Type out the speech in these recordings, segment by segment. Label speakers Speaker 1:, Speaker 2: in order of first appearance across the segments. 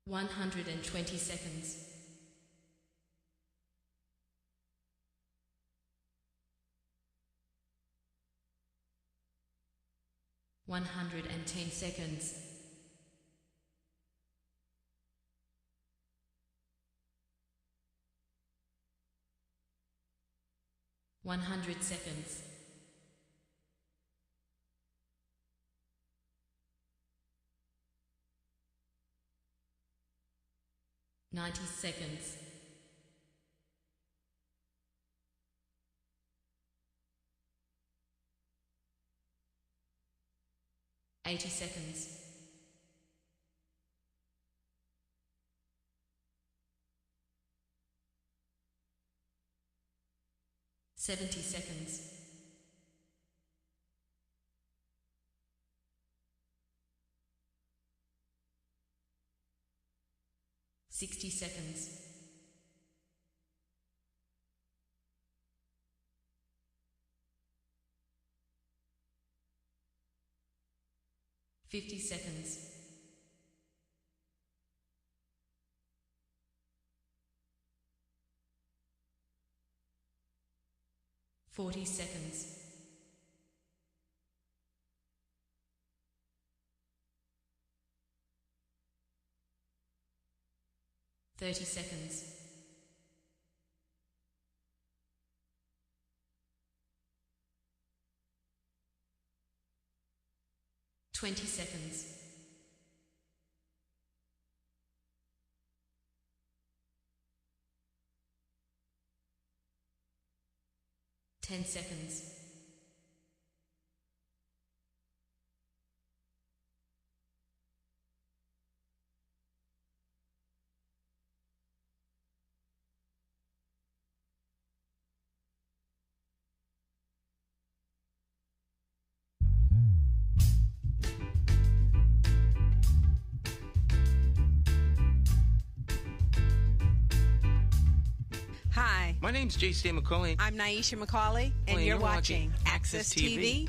Speaker 1: 120 seconds. 110 seconds. 100 seconds. 90 seconds. 80 seconds. 70 seconds. 60 seconds. 50 seconds. 40 seconds. 30 seconds. 20 seconds. 10 seconds.
Speaker 2: 'Hi,
Speaker 3: My name's J.C. McCauley.
Speaker 2: I'm Naisha McCauley, and you're watching AccessTV.org.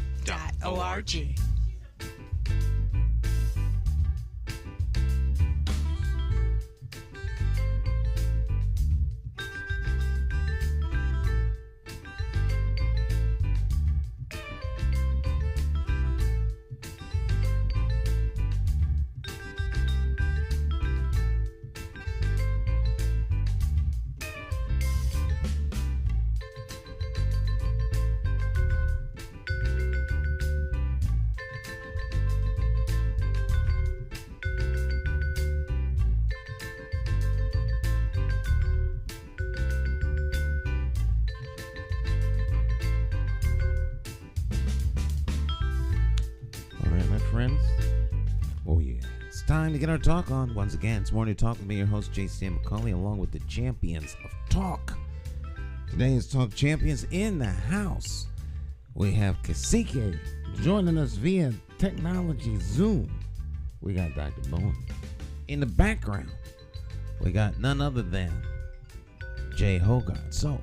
Speaker 4: All right, my friends. Oh, yeah. It's time to get our talk on. Once again, it's Morning Talk with me, your host, J.C. McCauley, along with the champions of talk. Today's talk champions in the house. We have Cacique joining us via technology Zoom. We got Dr. Bowen. In the background, we got none other than Jay Hogarth. So,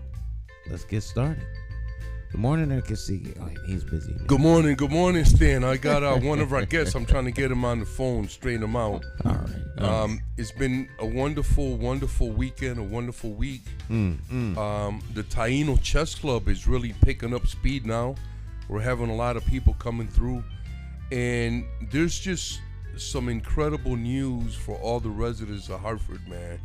Speaker 4: let's get started. Good morning there, Cacique. Oh, he's busy.
Speaker 5: Good morning, Stan. I got one of our guests. I'm trying to get him on the phone, straighten him out.
Speaker 4: All right.
Speaker 5: It's been a wonderful weekend, a wonderful week. The Taino Chess Club is really picking up speed now. We're having a lot of people coming through, and there's just some incredible news for all the residents of Hartford, man.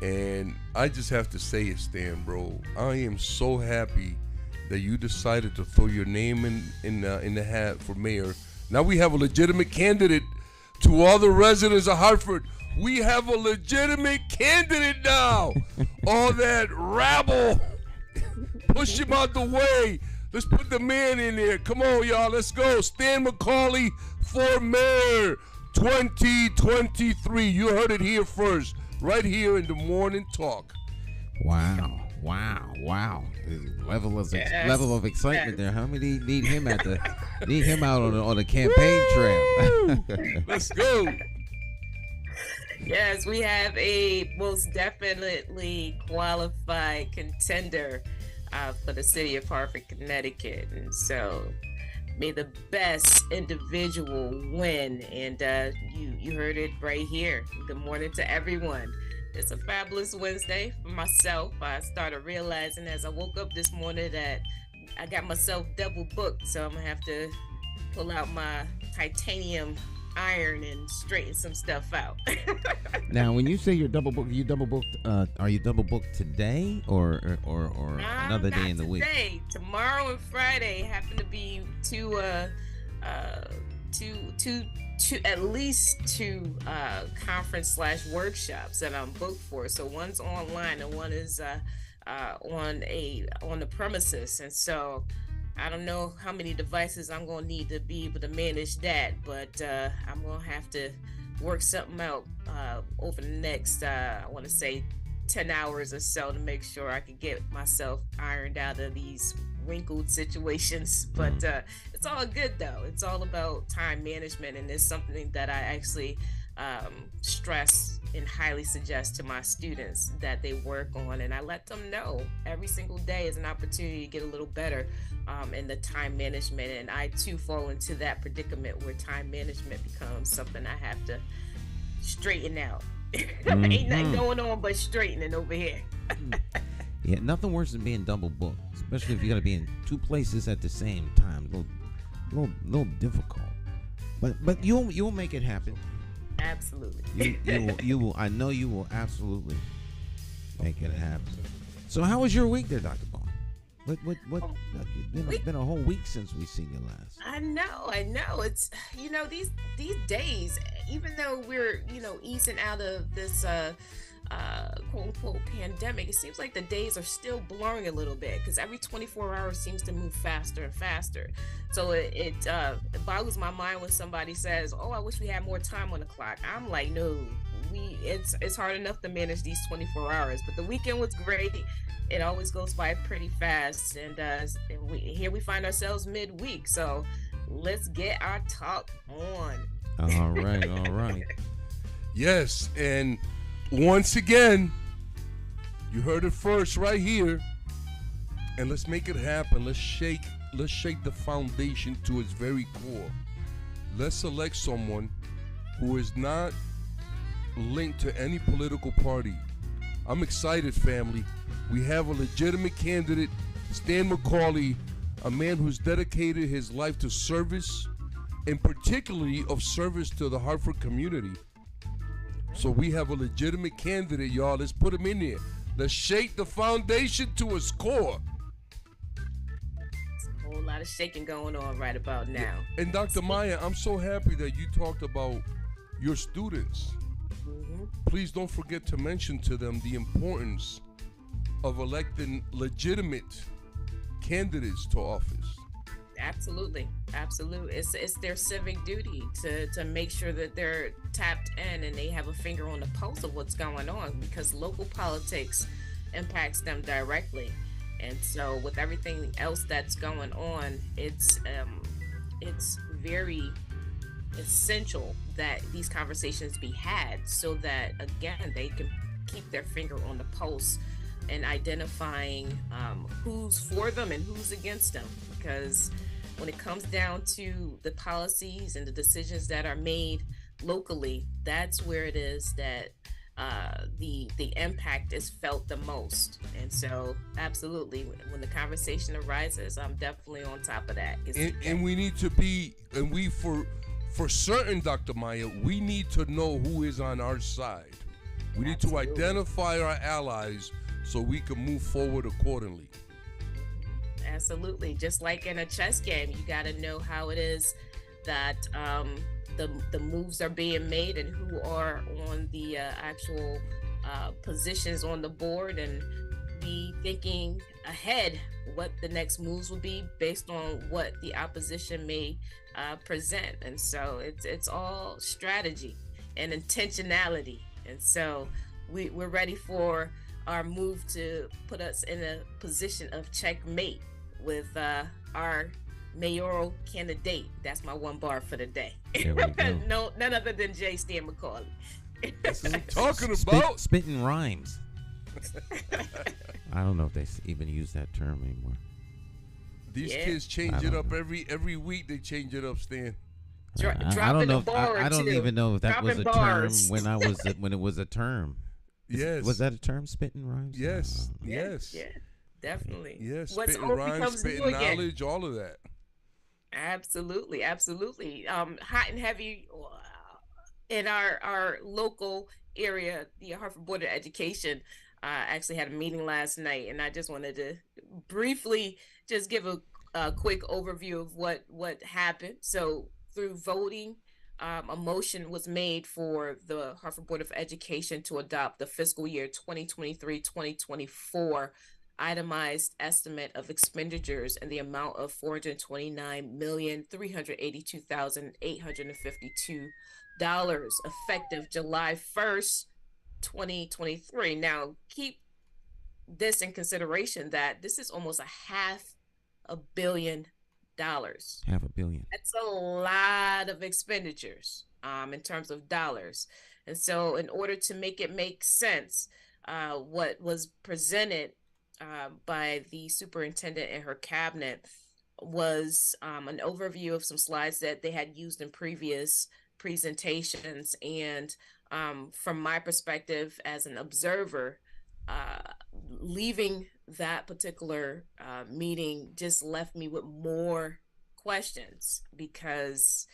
Speaker 5: And I just have to say it, Stan, bro. I am so happy that you decided to throw your name in the hat for mayor. Now we have a legitimate candidate. To all the residents of Hartford, we have a legitimate candidate now. All that rabble, push him out the way. Let's put the man in there. Come on, y'all. Let's go. Stan McCauley for mayor 2023. You heard it here first, right here in the Morning Talk.
Speaker 4: Wow. Level of excitement there. How many need him out on the campaign trail?
Speaker 5: Let's go.
Speaker 6: Yes, we have a most definitely qualified contender for the city of Hartford, Connecticut. And so May the best individual win. And you heard it right here. Good morning to everyone. It's a fabulous Wednesday for myself. I started realizing as I woke up this morning that I got myself double booked, so I'm gonna have to pull out my titanium iron and straighten some stuff out.
Speaker 4: Now, when you say you're double booked, are you double booked today or another day in the week?
Speaker 6: Today, tomorrow and Friday happen to be at least two conference / workshops that I'm booked for. So one's online and one is on the premises, and so I don't know how many devices I'm gonna need to be able to manage that, but I'm gonna have to work something out over the next I want to say 10 hours or so to make sure I can get myself ironed out of these wrinkled situations. But it's all good though. It's all about time management, and it's something that I actually stress and highly suggest to my students that they work on, and I let them know every single day is an opportunity to get a little better in the time management. And I too fall into that predicament where time management becomes something I have to straighten out. Ain't nothing going on but straightening over here.
Speaker 4: Yeah, nothing worse than being double booked, especially if you got to be in two places at the same time. Little difficult, but you'll make it happen.
Speaker 6: Absolutely.
Speaker 4: You will. I know you will absolutely make it happen. So, how was your week there, Dr. Bowen? What? It's been a whole week since we seen you last.
Speaker 6: I know. It's these days, even though we're easing out of this quote unquote pandemic, it seems like the days are still blurring a little bit because every 24 hours seems to move faster and faster. So it boggles my mind when somebody says, "Oh, I wish we had more time on the clock." I'm like, no, it's hard enough to manage these 24 hours. But the weekend was great. It always goes by pretty fast, and here we find ourselves midweek. So let's get our talk on.
Speaker 4: All right.
Speaker 5: Yes, and once again, you heard it first right here, and let's make it happen. Let's shake the foundation to its very core. Let's select someone who is not linked to any political party. I'm excited, family. We have a legitimate candidate, Stan McCauley, a man who's dedicated his life to service, and particularly of service to the Hartford community. So we have a legitimate candidate, y'all. Let's put him in there. Let's shake the foundation to its core.
Speaker 6: There's a whole lot of shaking going on right about now.
Speaker 5: And Dr. Maya, I'm so happy that you talked about your students.
Speaker 6: Mm-hmm.
Speaker 5: Please don't forget to mention to them the importance of electing legitimate candidates to office.
Speaker 6: Absolutely. It's their civic duty to make sure that they're tapped in and they have a finger on the pulse of what's going on, because local politics impacts them directly. And so with everything else that's going on, it's very essential that these conversations be had so that, again, they can keep their finger on the pulse and identifying who's for them and who's against them. Because when it comes down to the policies and the decisions that are made locally, that's where it is that the impact is felt the most. And so absolutely, when the conversation arises, I'm definitely on top of that.
Speaker 5: And we need to be, and we for certain, Dr. Maya, we need to know who is on our side. We need to identify our allies so we can move forward accordingly.
Speaker 6: Absolutely. Just like in a chess game, you got to know how it is that the moves are being made and who are on the actual positions on the board, and be thinking ahead what the next moves will be based on what the opposition may present. And so it's all strategy and intentionality. And so we're ready for our move to put us in a position of checkmate with our mayoral candidate. That's my one bar for the day. No, none other than J. Stan McCauley.
Speaker 5: That's what I'm talking about.
Speaker 4: Spitting rhymes. I don't know if they even use that term
Speaker 5: These
Speaker 6: Yeah.
Speaker 5: kids change it up every week. They change it up, Stan.
Speaker 4: I don't
Speaker 6: Dropping
Speaker 4: know.
Speaker 6: a bar or
Speaker 4: I don't
Speaker 6: two.
Speaker 4: even know if that was
Speaker 6: Dropping
Speaker 4: a term
Speaker 6: bars.
Speaker 4: when when it was a term.
Speaker 5: Yes.
Speaker 4: Was that a term? Spitting rhymes?
Speaker 5: Yes.
Speaker 6: Yeah,
Speaker 5: Yes.
Speaker 6: yeah, definitely.
Speaker 5: Yes.
Speaker 6: What's
Speaker 5: Spitting
Speaker 6: old
Speaker 5: rhymes,
Speaker 6: becomes new
Speaker 5: spitting
Speaker 6: again.
Speaker 5: knowledge, all of that.
Speaker 6: Absolutely, absolutely. Hot and heavy in our local area. The Hartford Board of Education actually had a meeting last night, and I just wanted to briefly just give a quick overview of what happened. So through voting, a motion was made for the Hartford Board of Education to adopt the fiscal year 2023-2024 itemized estimate of expenditures in the amount of $429,382,852 effective July 1st, 2023. Now, keep this in consideration that this is almost $500 million.
Speaker 4: Half a billion.
Speaker 6: That's a lot of expenditures in terms of dollars. And so, in order to make it make sense, what was presented by the superintendent and her cabinet was an overview of some slides that they had used in previous presentations. And from my perspective as an observer, leaving that particular meeting just left me with more questions, because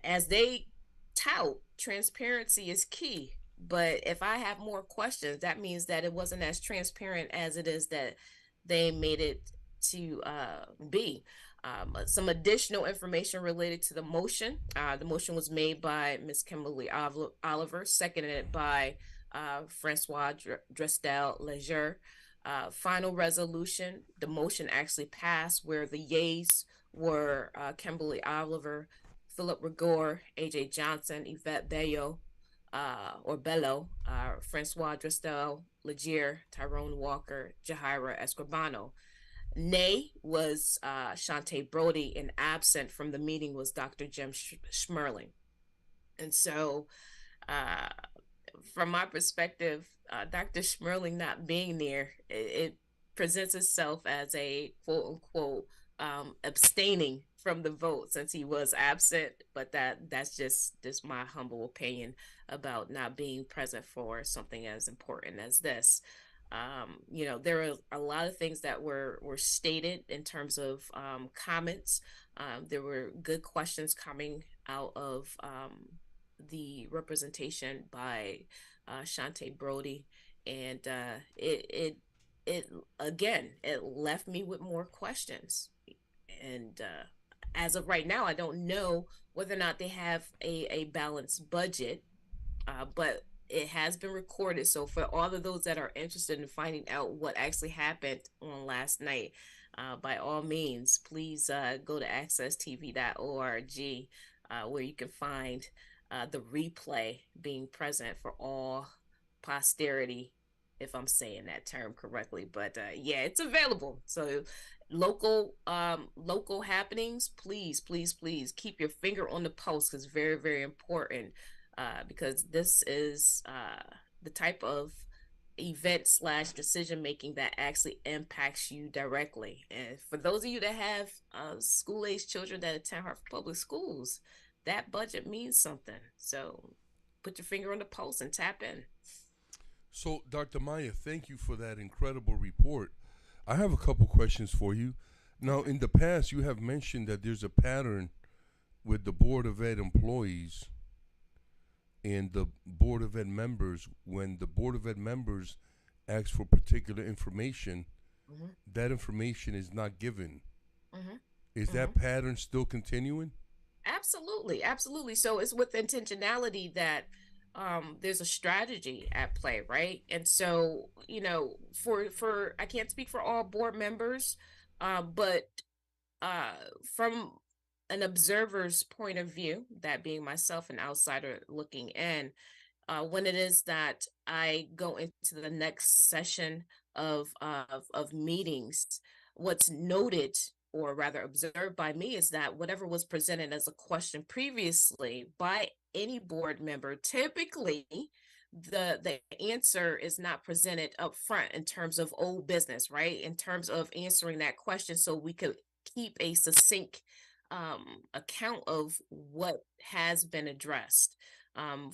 Speaker 6: as they tout, transparency is key. But if I have more questions, that means that it wasn't as transparent as it is that they made it to be. Some additional information related to the motion. The motion was made by Ms. Kimberly Oliver, seconded by Francois Drestel Leger. Final resolution, the motion actually passed, where the yeas were Kimberly Oliver, Philip Rigor, AJ Johnson, Yvette Bello, Francois Drestel Legier, Tyrone Walker, Jahira Escribano. Nay was Shantae Brody, and absent from the meeting was Dr. Jim Schmerling. And so, from my perspective, Dr. Schmerling not being there, it presents itself as a quote unquote abstaining from the vote since he was absent. But that's just my humble opinion about not being present for something as important as this. There are a lot of things that were stated in terms of comments. There were good questions coming out of the representation by Shantae Brody, and it again, it left me with more questions. And as of right now, I don't know whether or not they have a balanced budget, but it has been recorded. So for all of those that are interested in finding out what actually happened on last night, by all means, please go to accesstv.org, where you can find the replay being present for all posterity, if I'm saying that term correctly. But yeah, it's available. So local happenings, please keep your finger on the pulse, because very, very important, because this is the type of event / decision making that actually impacts you directly. And for those of you that have school age children that attend Hartford Public Schools, that budget means something. So put your finger on the pulse and tap in.
Speaker 5: So, Dr. Maya, thank you for that incredible report. I have a couple questions for you. Now, in the past, you have mentioned that there's a pattern with the Board of Ed employees and the Board of Ed members. When the Board of Ed members ask for particular information, that information is not given. Is that pattern still continuing?
Speaker 6: Absolutely. So it's with intentionality that there's a strategy at play, right? And so, for I can't speak for all board members, but from an observer's point of view, that being myself, an outsider looking in, when it is that I go into the next session of meetings, what's noted, or rather observed by me, is that whatever was presented as a question previously by any board member typically the answer is not presented up front in terms of old business, right? In terms of answering that question, so we could keep a succinct account of what has been addressed,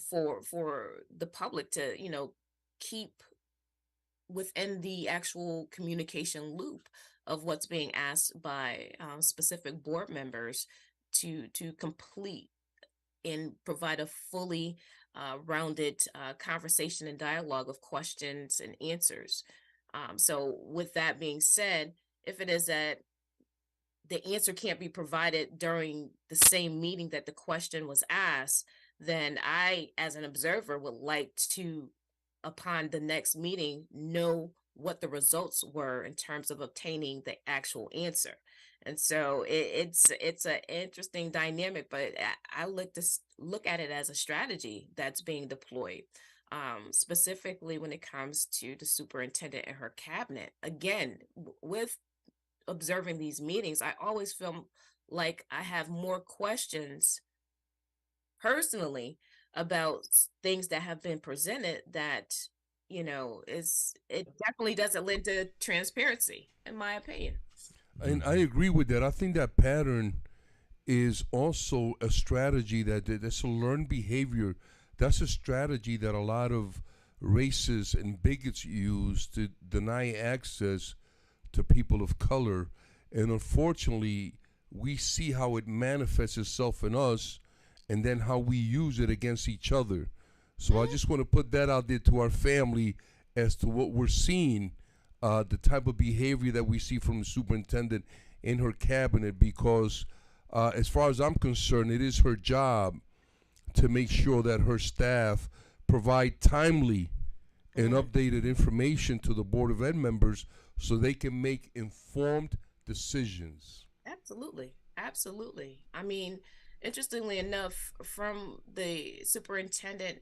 Speaker 6: for the public to, keep within the actual communication loop of what's being asked by specific board members to complete and provide a fully rounded conversation and dialogue of questions and answers. So, with that being said, if it is that the answer can't be provided during the same meeting that the question was asked, then I, as an observer, would like to, upon the next meeting, know what the results were in terms of obtaining the actual answer. And so it's an interesting dynamic, but I look at it as a strategy that's being deployed, specifically when it comes to the superintendent and her cabinet. Again, with observing these meetings, I always feel like I have more questions personally about things that have been presented that, is it definitely doesn't lend to transparency, in my opinion.
Speaker 5: And I agree with that. I think that pattern is also a strategy that's a learned behavior. That's a strategy that a lot of racists and bigots use to deny access to people of color. And unfortunately, we see how it manifests itself in us and then how we use it against each other. So I just want to put that out there to our family as to what we're seeing, the type of behavior that we see from the superintendent in her cabinet, because as far as I'm concerned, it is her job to make sure that her staff provide timely and updated information to the Board of Ed members so they can make informed decisions.
Speaker 6: Absolutely. Absolutely. I mean, interestingly enough, from the superintendent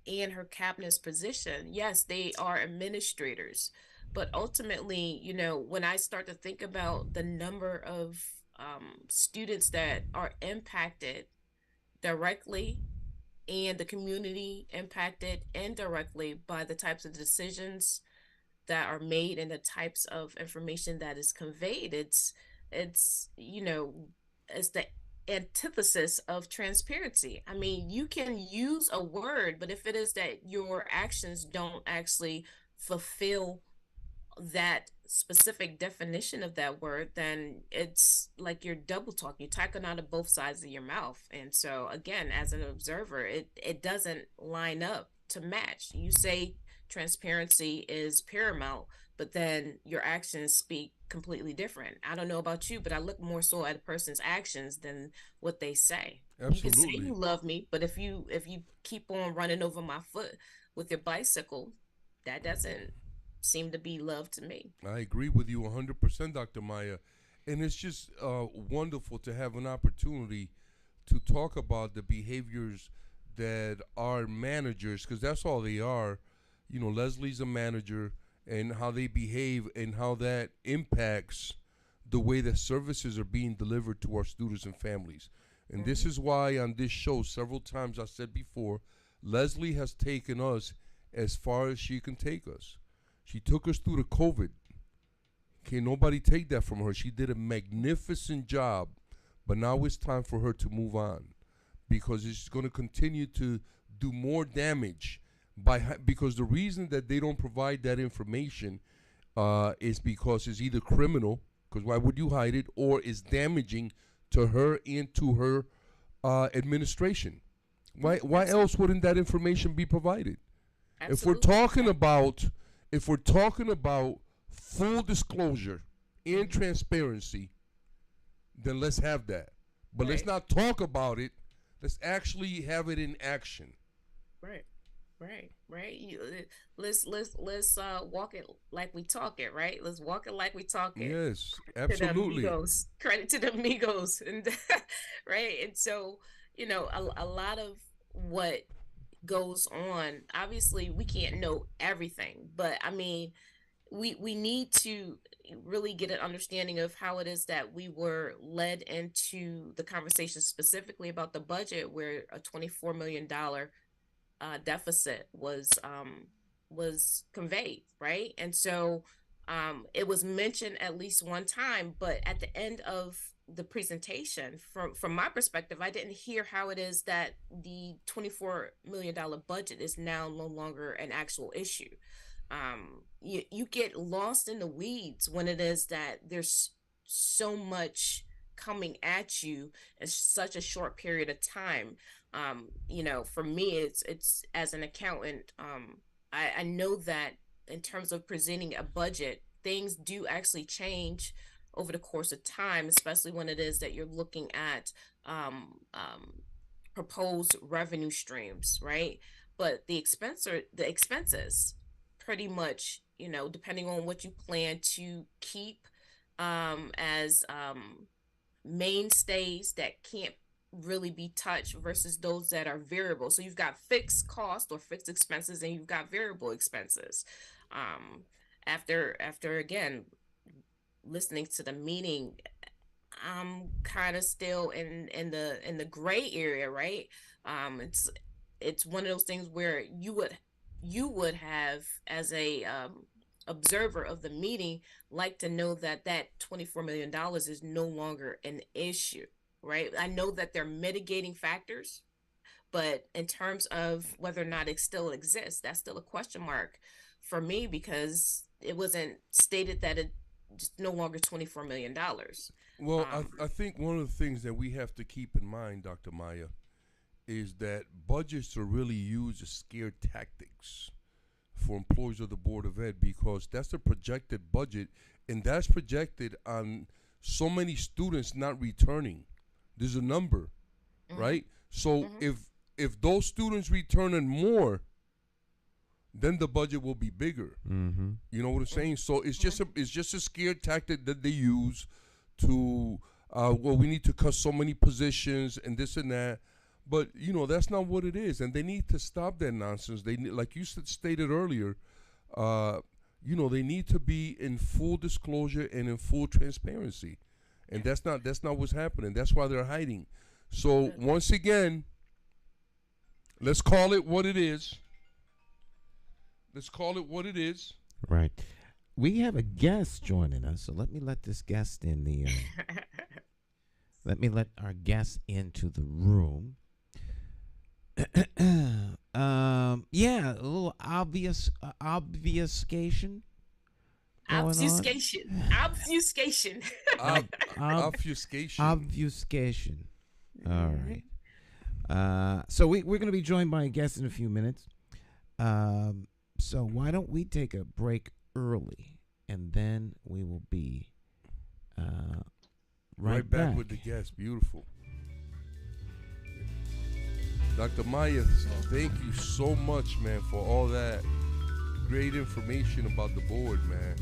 Speaker 6: and her cabinet's position, yes, they are administrators. But ultimately, when I start to think about the number of students that are impacted directly and the community impacted indirectly by the types of decisions that are made and the types of information that is conveyed, it's the antithesis of transparency. I mean, you can use a word, but if it is that your actions don't actually fulfill that specific definition of that word, then it's like you're double talking, you're talking out of both sides of your mouth. And so, again, as an observer, it doesn't line up to match. You say transparency is paramount, but then your actions speak completely different. I don't know about you, but I look more so at a person's actions than what they say. You can say
Speaker 5: Absolutely.
Speaker 6: you love me, but if you keep on running over my foot with your bicycle, that doesn't seem to be love to me.
Speaker 5: I agree with you 100%, Dr. Maya. And it's just wonderful to have an opportunity to talk about the behaviors that our managers, because that's all they are. Leslie's a manager, and how they behave and how that impacts the way that services are being delivered to our students and families. And this is why on this show, several times I said before, Leslie has taken us as far as she can take us. She took us through the COVID. Can nobody take that from her? She did a magnificent job, but now it's time for her to move on, because it's going to continue to do more damage because the reason that they don't provide that information is because it's either criminal, because why would you hide it, or is damaging to her and to her administration. Why else wouldn't that information be provided?
Speaker 6: Absolutely.
Speaker 5: If we're talking about full disclosure and transparency, then let's have that. But let's not talk about it. Let's actually have it in action.
Speaker 6: Right. Right. Let's walk it like we talk it, right? Let's walk it like we talk it.
Speaker 5: Yes,
Speaker 6: To the
Speaker 5: absolutely.
Speaker 6: amigos. Credit to the amigos. And right. And so, a lot of what goes on, obviously we can't know everything, but I mean, we need to really get an understanding of how it is that we were led into the conversation, specifically about the budget, where a $24 million deficit was conveyed, right? And so it was mentioned at least one time, but at the end of the presentation, from my perspective, I didn't hear how it is that the $24 million budget is now no longer an actual issue. You get lost in the weeds when it is that there's so much coming at you in such a short period of time. For me, it's as an accountant, I know that in terms of presenting a budget, things do actually change over the course of time, especially when it is that you're looking at proposed revenue streams, right? But the expenses pretty much, depending on what you plan to keep as mainstays that can't really be touched versus those that are variable. So you've got fixed cost or fixed expenses, and you've got variable expenses. After again listening to the meeting, I'm kind of still in the gray area, right? It's one of those things where you would have, as a observer of the meeting, like to know that $24 million is no longer an issue, right? I know that they're mitigating factors, but in terms of whether or not it still exists, that's still a question mark for me, because it wasn't stated that it's no longer $24 million.
Speaker 5: Well, I think one of the things that we have to keep in mind, Dr. Maya, is that budgets are really used as scare tactics for employees of the Board of Ed, because that's a projected budget, and that's projected on so many students not returning. There's a number, right? So if those students returning more, then the budget will be bigger. You know what I'm saying? So it's just a scare tactic that they use to we need to cut so many positions and this and that. But that's not what it is, and they need to stop that nonsense. They like you stated earlier, they need to be in full disclosure and in full transparency, and that's not what's happening. That's why they're hiding. So once again, let's call it what it is. Let's call it what it is.
Speaker 4: Right. We have a guest joining us, so let this guest in the. Let me let our guest into the room. Yeah, a little obfuscation.
Speaker 6: Obfuscation.
Speaker 4: Obfuscation. All right. So we're going to be joined by a guest in a few minutes. So why don't we take a break early, and then we will be right back
Speaker 5: with the guest. Beautiful. Dr. Maya, thank you so much, man, for all that great information about the board, man.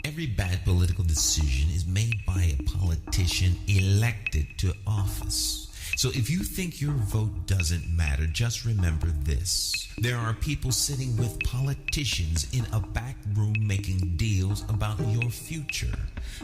Speaker 3: Every bad political decision is made by a politician elected to office. So if you think your vote doesn't matter, just remember this. There are people sitting with politicians in a back room making deals about your future,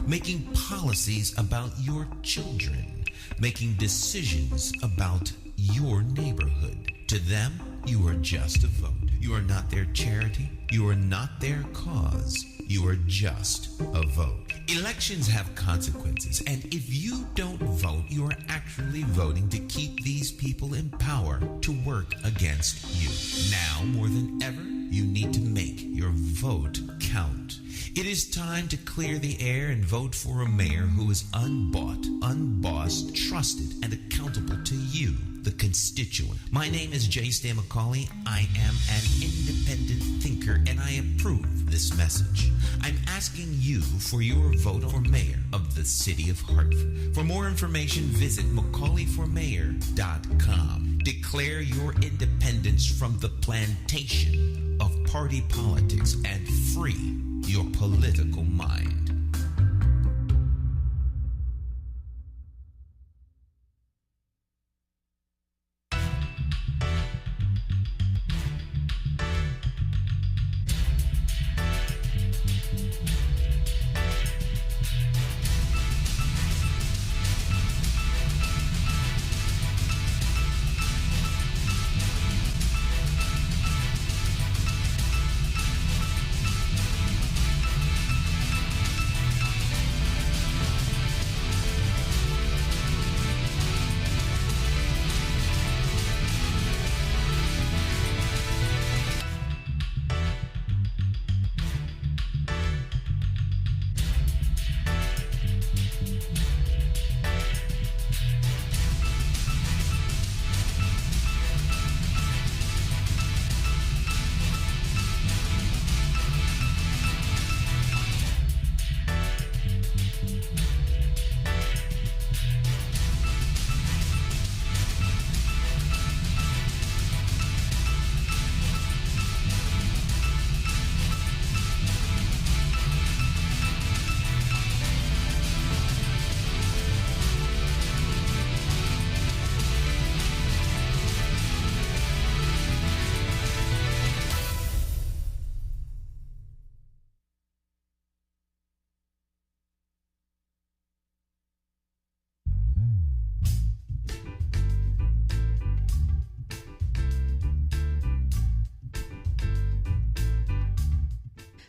Speaker 3: making policies about your children, making decisions about your neighborhood. To them, You are just a vote. You are not their charity. You are not their cause. You are just a vote. Elections have consequences, and if you don't vote, you are actually voting to keep these people in power to work against you. Now, more than ever, you need to make your vote count. It is time to clear the air and vote for a mayor who is unbought, unbossed, trusted, and accountable to you, the constituent. My name is J. Stan McCauley. I am an independent thinker, and I approve this message. I'm asking you for your vote for mayor of the city of Hartford. For more information, visit McCauleyformayor.com. Declare your independence from the plantation of party politics and free your political mind.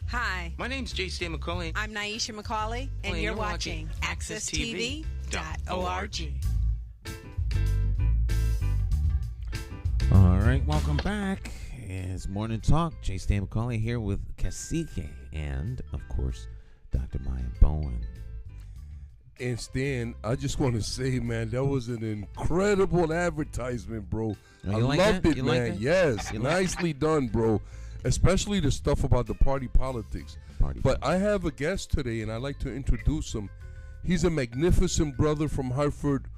Speaker 2: Hi,
Speaker 7: My name's J. Stan McCauley.
Speaker 2: I'm Naisha McCauley, and you're watching AccessTV.org.
Speaker 4: All right, welcome back. It's Morning Talk. J. Stan McCauley here with Cacique and, of course, Dr. Maya Bowen.
Speaker 5: And Stan, I just want to say, man, that was an incredible advertisement, bro.
Speaker 4: Oh,
Speaker 5: I
Speaker 4: you like
Speaker 5: loved
Speaker 4: that?
Speaker 5: it,
Speaker 4: You
Speaker 5: man.
Speaker 4: like that?
Speaker 5: Yes,
Speaker 4: You like
Speaker 5: nicely done, bro. Especially the stuff about the party politics. But I have a guest today, and I'd like to introduce him. He's a magnificent brother from Hartford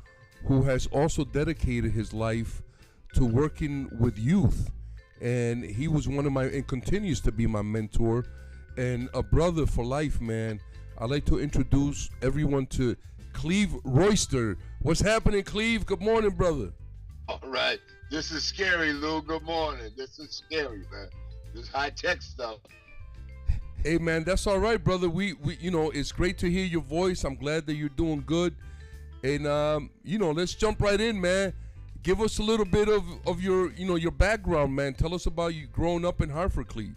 Speaker 5: who has also dedicated his life to working with youth. And he was one of my, and continues to be my mentor and a brother for life, man. I'd like to introduce everyone to Cleve Royster. What's happening, Cleve? Good morning, brother.
Speaker 8: All right. This is scary, Lou. Good morning. This is scary, man. This high-tech stuff.
Speaker 5: Hey, man, that's all right, brother. We you know, it's great to hear your voice. I'm glad that you're doing good. And, you know, let's jump right in, man. Give us a little bit of your, you know, your background, man. Tell us about you growing up in Hartford, Cleve.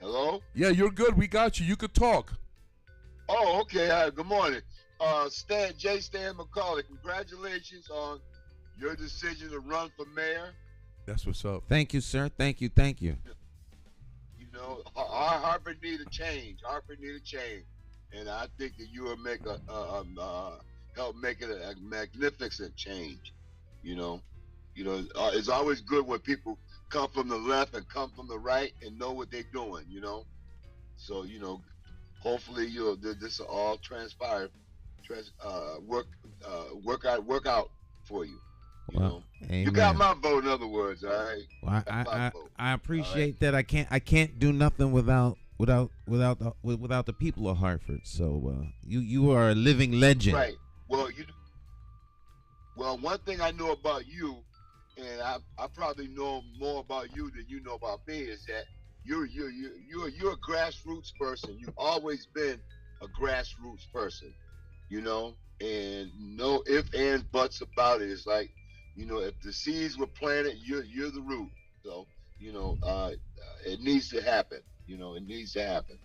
Speaker 8: Hello?
Speaker 5: Yeah, you're good. We got you. You could talk.
Speaker 8: Oh, okay. Hi, good morning. J. Stan McCauley, congratulations on your decision to run for mayor.
Speaker 5: That's what's up.
Speaker 4: Thank you, sir. Thank you.
Speaker 8: You know, our Hartford need a change. Hartford need a change. And I think that you will make help make it a magnificent change. You know, it's always good when people come from the left and come from the right and know what they're doing. You know, so you know, hopefully this will all transpire, work out for you. You know, you got my vote. In other words, all right.
Speaker 4: Well, I appreciate that. I can't do nothing without the people of Hartford. So you are a living legend.
Speaker 8: Right. Well, one thing I know about you, and I probably know more about you than you know about me, is that you're a grassroots person. You've always been a grassroots person, you know, and no ifs, ands, buts about it. It's like If the seeds were planted, you're the root. So it needs to happen. It needs to happen.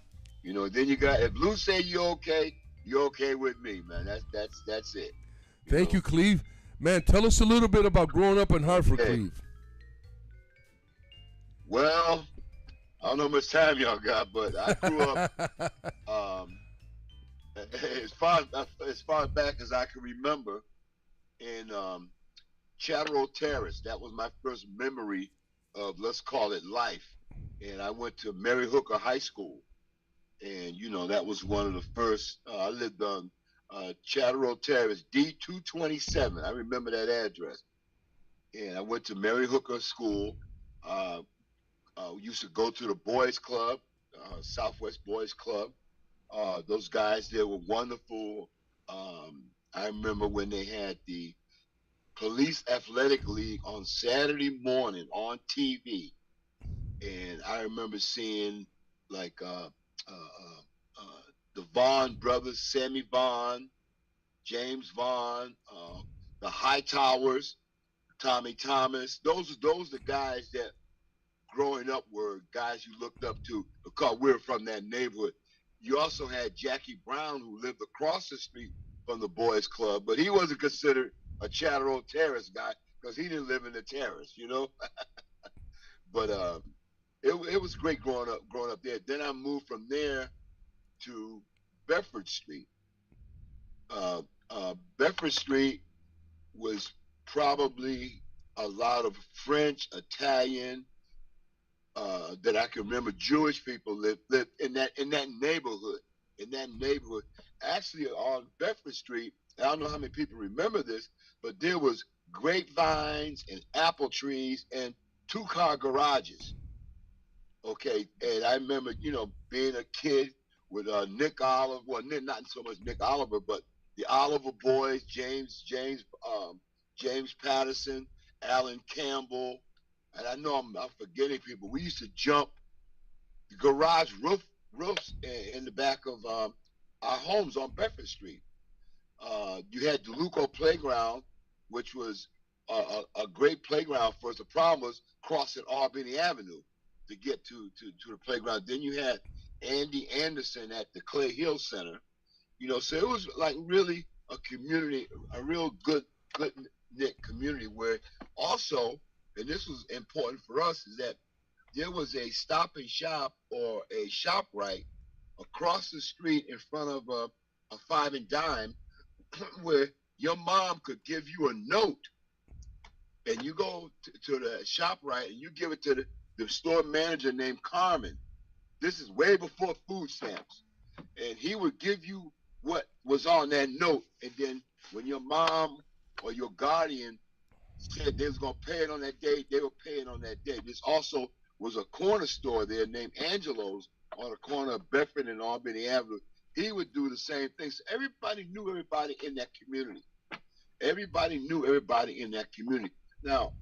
Speaker 8: Then you got if Lou say you're okay with me, man. That's it.
Speaker 5: Thank you, Cleve. Man, tell us a little bit about growing up in Hartford, Cleve.
Speaker 8: Well, I don't know how much time y'all got, but I grew up as far back as I can remember in Chatterow Terrace. That was my first memory of, let's call it, life. And I went to Mary Hooker High School, and that was one of the first. I lived on Chatterow Terrace, D227. I remember that address. And I went to Mary Hooker School. We used to go to the boys club, Southwest Boys Club. Those guys there were wonderful. I remember when they had the Police Athletic League on Saturday morning on TV, and I remember seeing like the Vaughn brothers, Sammy Vaughn, James Vaughn, the Hightowers, Tommy Thomas. Those the guys that growing up were guys you looked up to because we're from that neighborhood. You also had Jackie Brown, who lived across the street from the boys club, but he wasn't considered a Chatterow Terrace guy because he didn't live in the terrace, But it was great growing up there. Then I moved from there to Bedford Street. Bedford Street was probably a lot of French, Italian, that I can remember. Jewish people lived in that neighborhood. Actually, on Bedford Street, I don't know how many people remember this, but there was grapevines and apple trees and 2-car garages. Okay, and I remember, being a kid with Nick Oliver. Well, not so much Nick Oliver, but the Oliver boys, James Patterson, Alan Campbell, and I know I'm forgetting people. We used to jump the garage roofs in the back of our homes on Bedford Street. You had DeLuco Playground, which was a great playground for us. The problem was crossing Albany Avenue to get to the playground. Then you had Andy Anderson at the Clay Hill Center. So it was like really a community, a real good knit community where also, and this was important for us, is that there was a Stop and Shop or a ShopRite across the street in front of a Five and Dime where your mom could give you a note and you go to the ShopRite and you give it to the store manager named Carmen. This is way before food stamps. And he would give you what was on that note. And then when your mom or your guardian said they was going to pay it on that day, they were paying on that day. This also was a corner store there named Angelo's on the corner of Bedford and Albany Avenue. He would do the same thing. So everybody knew everybody in that community. Now,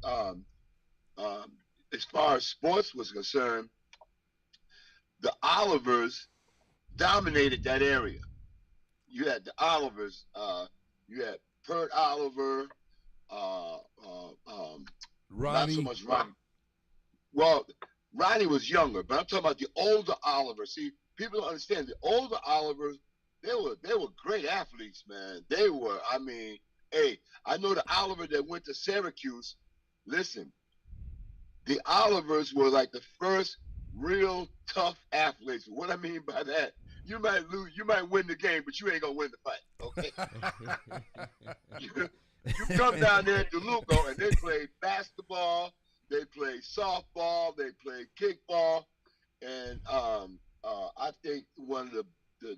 Speaker 8: as far as sports was concerned, the Olivers dominated that area. You had the Olivers. You had Pert Oliver.
Speaker 5: Ronnie.
Speaker 8: Not so much Ronnie. Well, Ronnie was younger, but I'm talking about the older Olivers. See, people don't understand the older Olivers. They were great athletes, man. They were. I mean, hey, I know the Oliver that went to Syracuse. Listen, the Olivers were like the first real tough athletes. What I mean by that, you might lose, you might win the game, but you ain't gonna win the fight. Okay. You come down there at DeLuco and they played basketball, they played softball, they played kickball, and I think one of the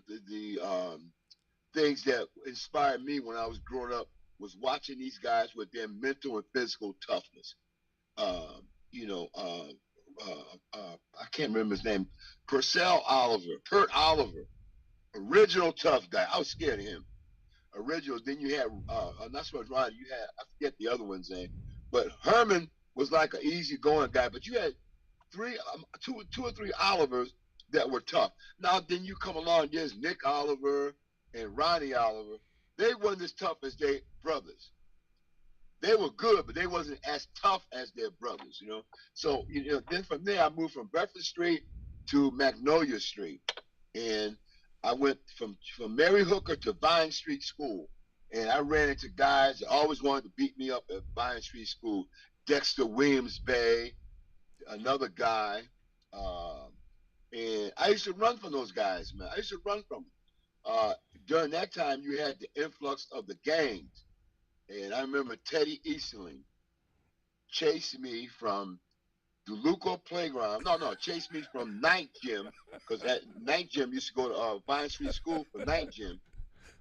Speaker 8: things that inspired me when I was growing up was watching these guys with their mental and physical toughness. I can't remember his name. Pert Oliver, original tough guy. I was scared of him. Original. Then you had not so much Ronnie. You had, I forget the other one's name, but Herman was like an easygoing guy. But you had two or three Olivers that were tough. Now then you come along. There's Nick Oliver and Ronnie Oliver. They weren't as tough as their brothers. They were good, but they wasn't as tough as their brothers, So, then from there, I moved from Bedford Street to Magnolia Street. And I went from Mary Hooker to Vine Street School. And I ran into guys that always wanted to beat me up at Vine Street School. Dexter Williams Bay, another guy. And I used to run from those guys, man. I used to run from them. During that time, you had the influx of the gangs. And I remember Teddy Easterling chased me from DeLuco Playground. No, chased me from Ninth Gym, because at Ninth Gym used to go to Vine Street School for Ninth Gym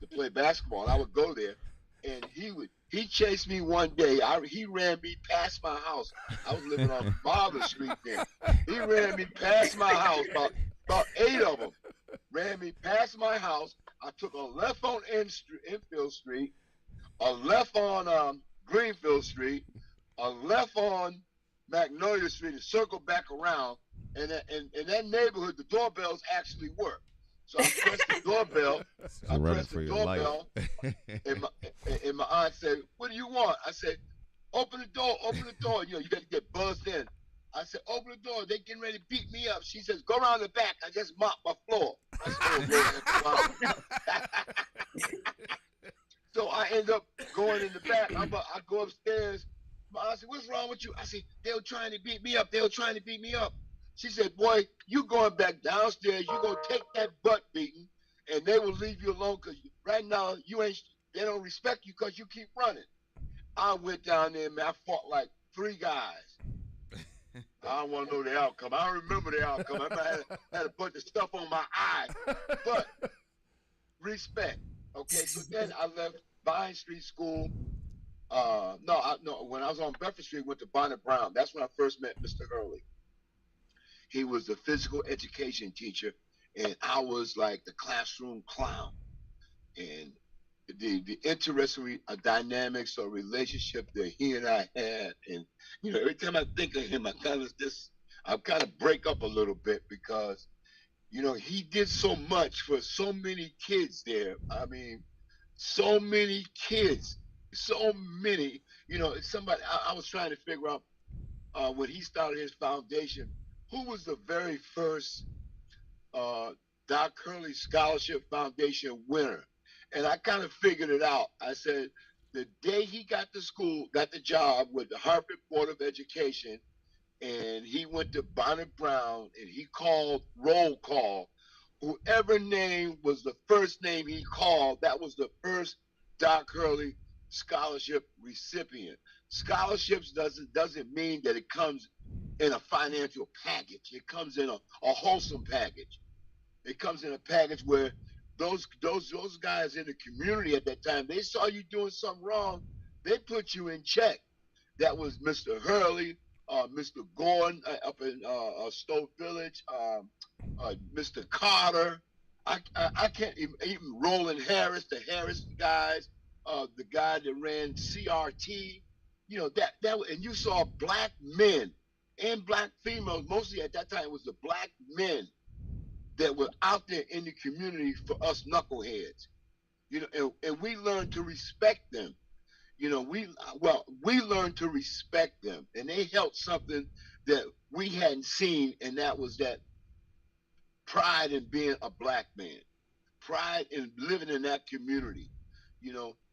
Speaker 8: to play basketball. And I would go there, and he chased me one day. He ran me past my house. I was living on Marvin Street then. He ran me past my house, about 8 of them. Ran me past my house. I took a left on Enfield Street, a left on Greenfield Street, a left on Magnolia Street, and circled back around. And in that neighborhood, the doorbells actually work. So I pressed the doorbell. I pressed the doorbell, and my aunt said, "What do you want?" I said, "Open the door, open the door." You got to get buzzed in. I said, "Open the door. They getting ready to beat me up." She says, "Go around the back. I just mopped my floor." I said, so I end up going in the back. I go upstairs. My aunt said, "What's wrong with you?" I said, "They were trying to beat me up. They were trying to beat me up." She said, "Boy, you going back downstairs. You gonna take that butt beating, and they will leave you alone, because right now they don't respect you because you keep running." I went down there, man. I fought like 3 guys. I don't want to know the outcome. I don't remember the outcome. I had a bunch of stuff on my eye, but respect. Okay, so then I left Vine Street School. No. When I was on Bedford Street, went to Bonnet Brown. That's when I first met Mr. Hurley. He was the physical education teacher, and I was like the classroom clown. And the interesting dynamics or relationship that he and I had, and every time I think of him, I kind of break up a little bit, because he did so much for so many kids there. I mean, so many kids, so many. Somebody I was trying to figure out when he started his foundation, who was the very first Doc Hurley Scholarship Foundation winner. And I kind of figured it out. I said, the day he got the job with the Harvard Board of Education, and he went to Bonnet Brown, and he called roll call. Whoever name was the first name he called, that was the first Doc Hurley Scholarship recipient. Scholarships doesn't mean that it comes in a financial package. It comes in a wholesome package. It comes in a package where those guys in the community at that time, they saw you doing something wrong, they put you in check. That was Mr. Hurley, Mr. Gordon up in Stowe Village, Mr. Carter. I can't even Roland Harris, the Harris guys, the guy that ran CRT. That and you saw black men and black females, mostly at that time it was the black men that were out there in the community for us knuckleheads. And we learned to respect them. We learned to respect them, and they held something that we hadn't seen, and that was that pride in being a black man, pride in living in that community,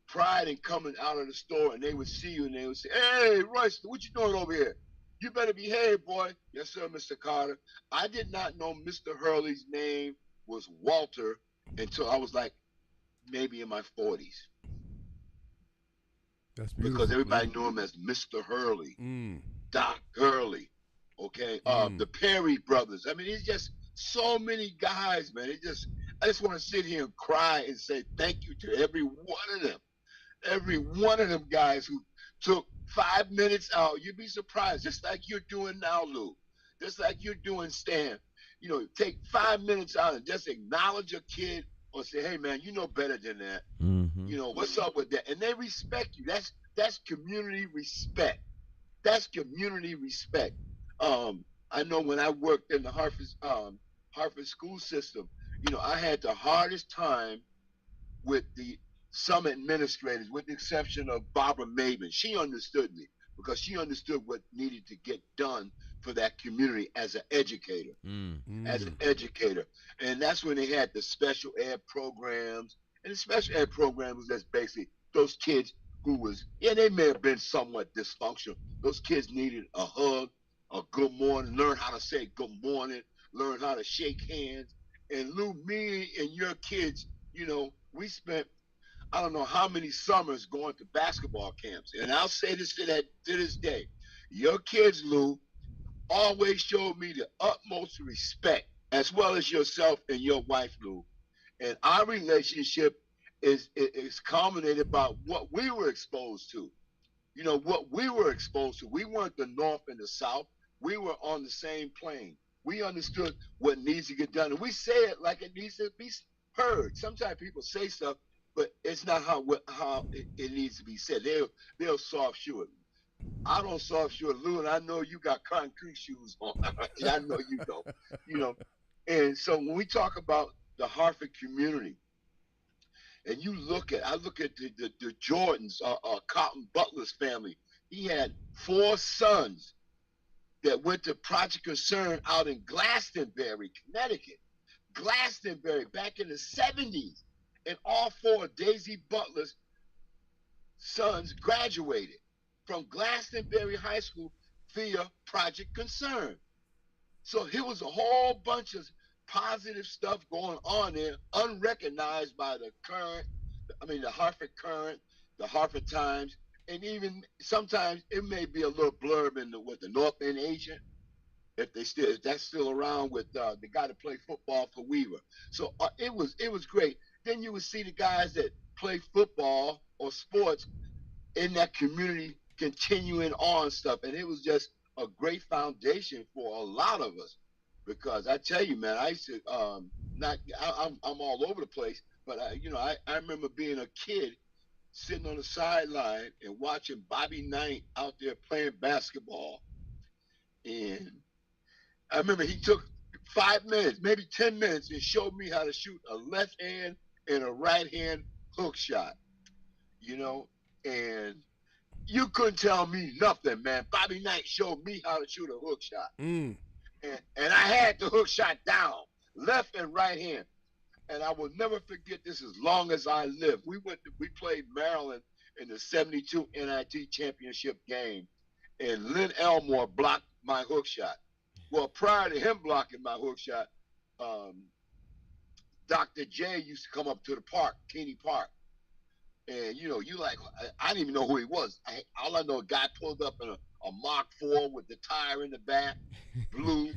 Speaker 8: pride in coming out of the store, and they would see you and they would say, "Hey, Royce, what you doing over here? You better behave, boy." "Yes, sir, Mr. Carter." I did not know Mr. Hurley's name was Walter until I was like maybe in my 40s.
Speaker 5: That's beautiful.
Speaker 8: Because everybody knew him as Mr. Hurley, Doc Hurley, okay? The Perry brothers. I mean, it's just so many guys, man. I just want to sit here and cry and say thank you to every one of them. Every one of them guys who took 5 minutes out. You'd be surprised, just like you're doing now, Lou. Just like you're doing, Stan. Take 5 minutes out and just acknowledge a kid or say, "Hey, man, you know better than that."
Speaker 4: Mm-hmm.
Speaker 8: What's up with that? And they respect you. That's community respect. That's community respect. I know when I worked in the Hartford school system, I had the hardest time with the some administrators, with the exception of Barbara Maven, she understood me because she understood what needed to get done for that community as an educator, And that's when they had the special ed programs. And the special ed program was just basically those kids who was, yeah, they may have been somewhat dysfunctional. Those kids needed a hug, a good morning, learn how to say good morning, learn how to shake hands. And Lou, me and your kids, we spent I don't know how many summers going to basketball camps. And I'll say this to this day. Your kids, Lou, always showed me the utmost respect, as well as yourself and your wife, Lou. And our relationship is culminated by what we were exposed to. What we were exposed to. We weren't the North and the South. We were on the same plane. We understood what needs to get done. And we say it like it needs to be heard. Sometimes people say stuff, but it's not how it needs to be said. They'll soft shoe it. I don't soft shoe it, Lou, and I know you got concrete shoes on. I know you don't. And so when we talk about the Hartford community, and I look at the Jordans, Cotton Butler's family. He had 4 sons that went to Project Concern out in Glastonbury, Connecticut. Glastonbury back in the 70s. And all 4 of Daisy Butler's sons graduated from Glastonbury High School via Project Concern. So here was a whole bunch of positive stuff going on there, unrecognized by the Hartford Current, the Hartford Times, and even sometimes it may be a little blurb in the North End Agent, if that's still around, with the guy that played football for Weaver. So it was great. Then you would see the guys that play football or sports in that community continuing on stuff, and it was just a great foundation for a lot of us. Because I tell you, man, I used to I'm all over the place, but I remember being a kid sitting on the sideline and watching Bobby Knight out there playing basketball, and I remember he took 5 minutes, maybe 10 minutes, and showed me how to shoot a left hand and a right hand hook shot, and you couldn't tell me nothing, man. Bobby Knight showed me how to shoot a hook shot. And I had the hook shot down, left and right hand. And I will never forget this as long as I live. We played Maryland in the 72 NIT championship game, and Lynn Elmore blocked my hook shot. Well, prior to him blocking my hook shot, Dr. J used to come up to the park, Keeney Park. And, you like, I didn't even know who he was. All I know, a guy pulled up in a Mark IV with the tire in the back, blue.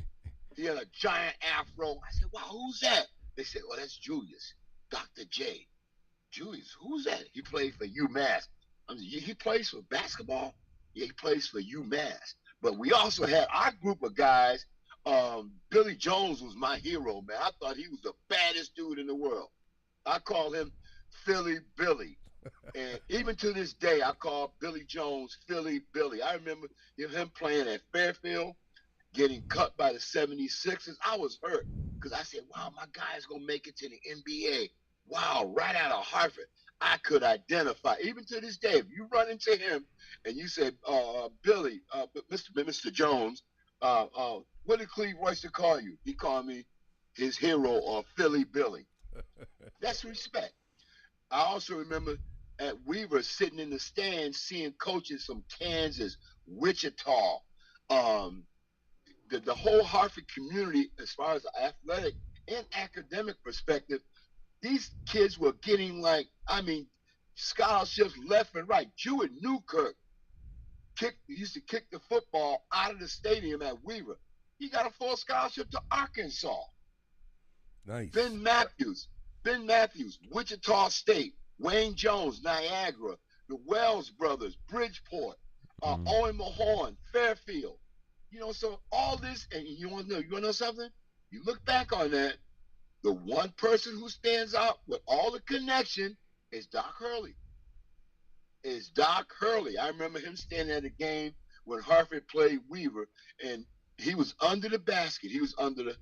Speaker 8: He had a giant afro. I said, wow, who's that? They said, well, that's Julius, Dr. J. Julius, who's that? He played for UMass. I mean, he plays for basketball? Yeah, he plays for UMass. But we also had our group of guys. Billy Jones was my hero, man. I thought he was the baddest dude in the world. I call him Philly Billy. And even to this day, I call Billy Jones Philly Billy. I remember him playing at Fairfield, getting cut by the 76ers. I was hurt because I said, wow, my guy's going to make it to the NBA. Wow, right out of Hartford. I could identify. Even to this day, if you run into him and you say, Billy, Mr. Jones, what did Cleve Royster call you? He called me his hero, or Philly Billy. That's respect. I also remember at Weaver sitting in the stands seeing coaches from Kansas, Wichita, the whole Hartford community, as far as the athletic and academic perspective. These kids were getting scholarships left and right. Jewett Newkirk used to kick the football out of the stadium at Weaver. He got a full scholarship to Arkansas.
Speaker 5: Nice.
Speaker 8: Ben Matthews, Wichita State. Wayne Jones, Niagara. The Wells brothers, Bridgeport. Owen Mahorn, Fairfield. So all this, and you want to know something? You look back on that, the one person who stands out with all the connection is Doc Hurley. I remember him standing at a game when Hartford played Weaver, and he was under the basket. He was under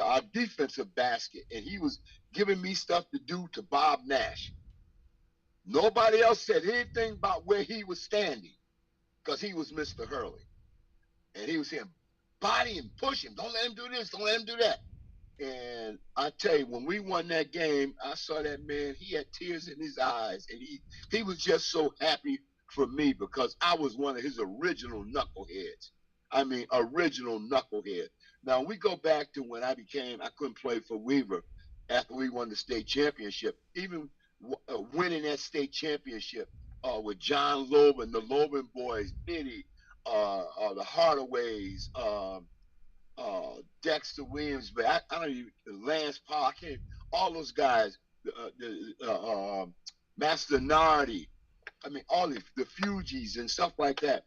Speaker 8: our defensive basket, and he was giving me stuff to do to Bob Nash. Nobody else said anything about where he was standing because he was Mr. Hurley. And he was saying, body him, push him. Don't let him do this. Don't let him do that. And I tell you, when we won that game, I saw that man. He had tears in his eyes. And he was just so happy for me because I was one of his original knuckleheads. I mean, original knucklehead. Now, we go back to when I couldn't play for Weaver after we won the state championship. Even winning that state championship with John Loban, the Loban boys, Biddy, the Hardaways, Dexter Williams, but I don't even, Lance Paul, all those guys, Master Nardi, I mean, all the Fugees and stuff like that.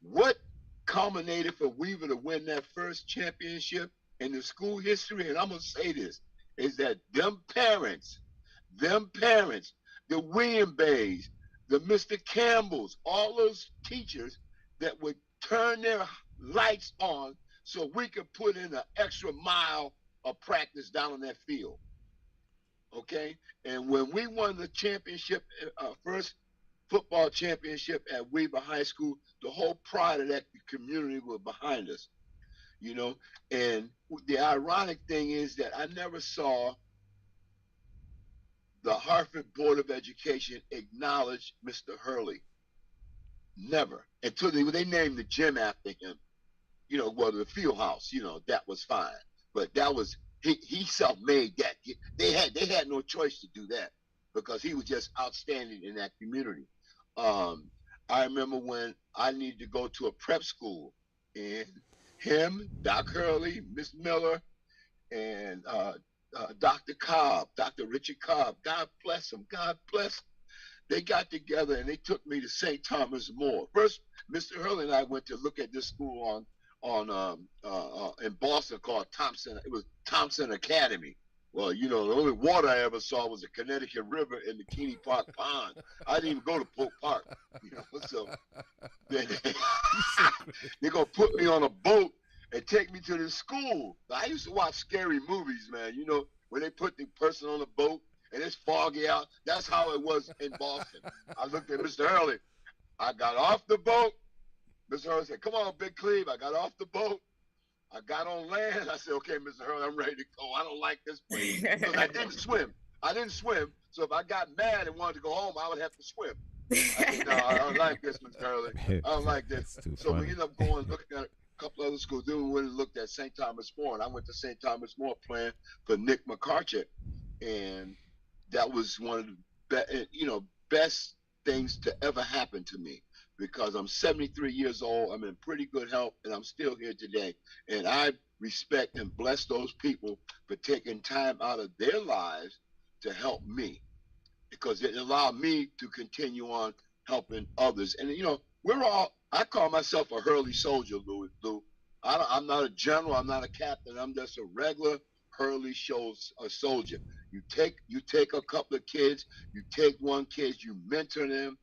Speaker 8: What culminated for Weaver to win that first championship in the school history, and I'm going to say this, is that them parents, the William Bays, the Mr. Campbells, all those teachers that would turn their lights on so we could put in an extra mile of practice down on that field. Okay? And when we won the championship, first football championship at Weaver High School, the whole pride of that community was behind us, you know. And the ironic thing is that I never saw the Hartford Board of Education acknowledge Mr. Hurley. Never. Until they named the gym after him. You know, well, the field house, you know, that was fine. But that was, he self-made that. They had no choice to do that because he was just outstanding in that community. I remember when I needed to go to a prep school, and him, Doc Hurley, Miss Miller, and Dr. Cobb, Dr. Richard Cobb, God bless him, God bless him. They got together and they took me to St. Thomas More. First, Mr. Hurley and I went to look at this school in Boston called Thompson. It was Thompson Academy. Well, you know, the only water I ever saw was the Connecticut River in the Keeney Park Pond. I didn't even go to Polk Park, you know. So they're going to put me on a boat and take me to this school. I used to watch scary movies, man, you know, where they put the person on the boat and it's foggy out. That's how it was in Boston. I looked at Mr. Hurley. I got off the boat. Mr. Hurley said, come on, Big Cleve. I got off the boat. I got on land. I said, okay, Mr. Hurley, I'm ready to go. I don't like this place. Because I didn't swim. So if I got mad and wanted to go home, I would have to swim. I said, no, I don't like this, Mr. Hurley. I don't like this. So we ended up going looking at a couple other schools. Then we went and looked at St. Thomas More. And I went to St. Thomas More playing for Nick McCarchick. And that was one of the best things to ever happen to me. Because I'm 73 years old, I'm in pretty good health, and I'm still here today. And I respect and bless those people for taking time out of their lives to help me, because it allowed me to continue on helping others. And, you know, I call myself a Hurley soldier, Lou. I'm not a general, I'm not a captain, I'm just a regular Hurley soldier. You take a couple of kids, you take one kid, you mentor them.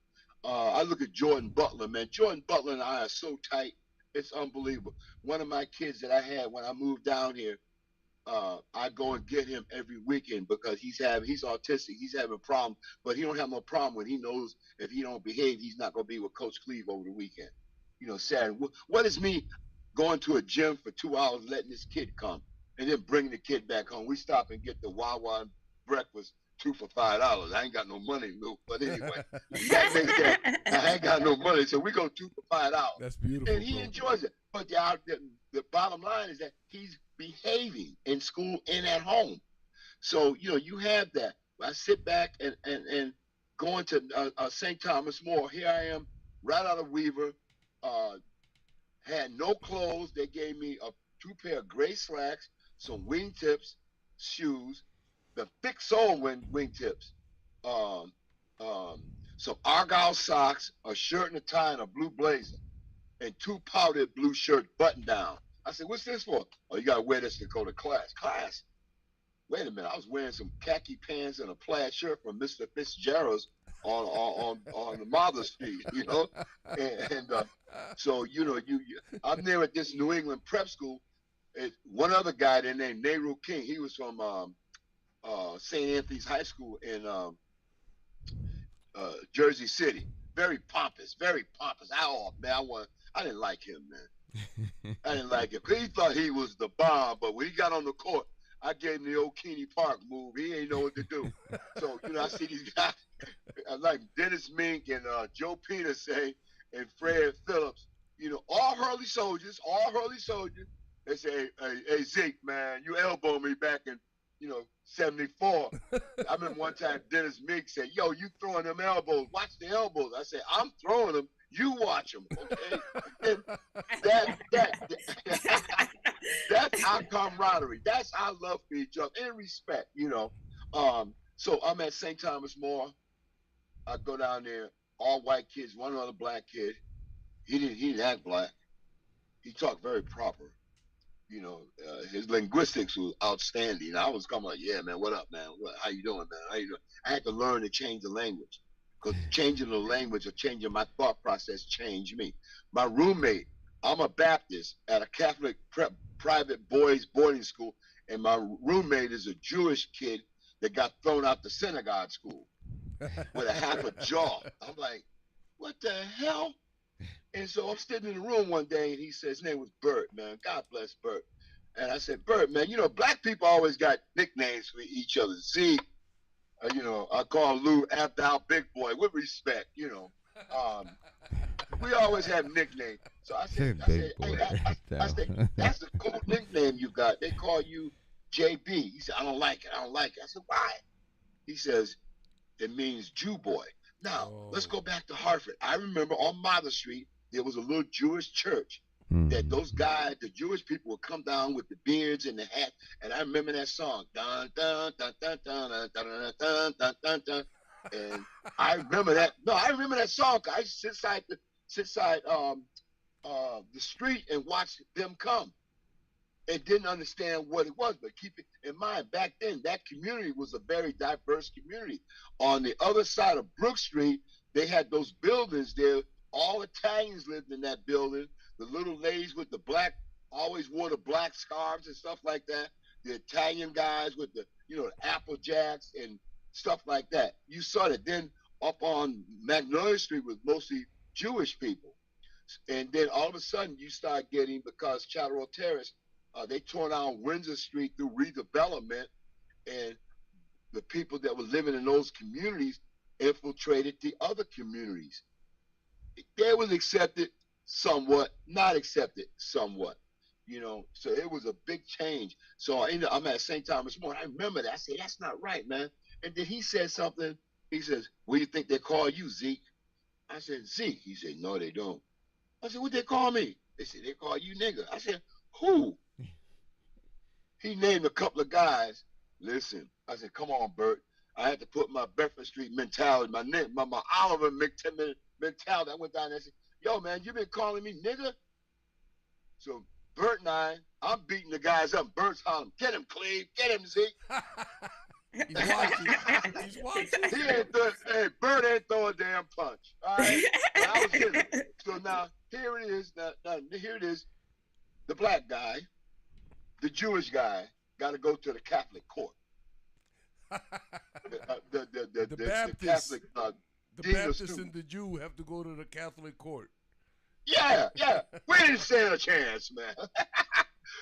Speaker 8: I look at Jordan Butler, man. Jordan Butler and I are so tight. It's unbelievable. One of my kids that I had when I moved down here, I go and get him every weekend because he's autistic. He's having a problem, but he don't have no problem when he knows if he don't behave, he's not going to be with Coach Cleve over the weekend. You know, Saturday. What is me going to a gym for 2 hours, letting this kid come, and then bringing the kid back home? We stop and get the Wawa breakfast. 2 for $5. I ain't got no money, Lou. But anyway, I ain't got no money, so we go 2 for $5.
Speaker 5: That's beautiful.
Speaker 8: And he enjoys it. But the bottom line is that he's behaving in school and at home. So, you know, you have that. I sit back and going to St. Thomas More. Here I am, right out of Weaver. Had no clothes. They gave me 2 pair of gray slacks, some wingtips, shoes, the thick sole wingtips, some Argyle socks, a shirt and a tie, and a blue blazer, and 2 powdered blue shirt button down. I said, what's this for? Oh, you got to wear this to go to class. Class? Wait a minute. I was wearing some khaki pants and a plaid shirt from Mr. Fitzgerald's on the Mother's Street, you know? And so, you know, I'm there at this New England prep school. One other guy there named Nehru King. He was from St. Anthony's High School Jersey City. Very pompous, very pompous. I didn't like him, man. I didn't like him. He thought he was the bomb, but when he got on the court, I gave him the old Keeney Park move. He ain't know what to do. So, I see these guys like Dennis Mink and Joe Peterson and Fred Phillips, all Hurley soldiers. They say, hey, Zeke, man, you elbowed me back in, 74. I remember one time Dennis Mink said, yo, you throwing them elbows. Watch the elbows. I said, I'm throwing them. You watch them, okay? And that's our camaraderie. That's our love for each other and respect, So I'm at St. Thomas More. I go down there, all white kids, one other black kid. He didn't act black. He talked very proper. His linguistics was outstanding. I was coming like, yeah, man, what up, man? How you doing, man? How you doing? I had to learn to change the language, because changing the language or changing my thought process changed me. My roommate, I'm a Baptist at a Catholic private boys boarding school, and my roommate is a Jewish kid that got thrown out the synagogue school with a half a jaw. I'm like, what the hell? And so I'm sitting in the room one day, and he said, his name was Bert, man. God bless Bert. And I said, Bert, man, black people always got nicknames for each other. Z, I call Lou after our big boy with respect, we always have nicknames. So I said, hey, that's a cool nickname you got. They call you JB. He said, I don't like it. I said, why? He says, it means Jew boy. Now, let's go back to Hartford. I remember on Mother Street, there was a little Jewish church that those guys, the Jewish people, would come down with the beards and the hat. And I remember that song. Dun, dun, dun, dun, dun, dun, dun, dun, dun, dun, dun. And I remember that. No, I remember that song. I used to sit side the street and watch them come. And didn't understand what it was, but keep it in mind, back then, that community was a very diverse community. On the other side of Brook Street, they had those buildings there. All Italians lived in that building. The little ladies with the black, always wore the black scarves and stuff like that. The Italian guys with the, Apple Jacks and stuff like that. You saw that. Then up on Magnolia Street was mostly Jewish people. And then all of a sudden you start getting, because Charter Terrace, they tore down Windsor Street through redevelopment, and the people that were living in those communities infiltrated the other communities. They was accepted somewhat, not accepted somewhat, so it was a big change. So I'm at St. Thomas More. I remember that. I said, that's not right, man. And then he said something. He says, what do you think they call you, Zeke? I said, Zeke. He said, no, they don't. I said, what they call me? They said, they call you nigga. I said, who? He named a couple of guys. Listen, I said, come on, Bert. I had to put my Bedford Street mentality, my Oliver mentality. I went down there and said, yo, man, you been calling me nigga? So Bert and I'm beating the guys up. Bert's hollering, get him, Cleve, get him, Zeke.
Speaker 5: He's watching. He's watching.
Speaker 8: Bert ain't throw a damn punch. All right? And I was kidding. So now, here it is. Here it is. The black guy, the Jewish guy, got to go to the Catholic court.
Speaker 5: The Baptist,
Speaker 8: Catholic,
Speaker 5: the Baptist and the Jew have to go to the Catholic court.
Speaker 8: Yeah. We didn't stand a chance, man.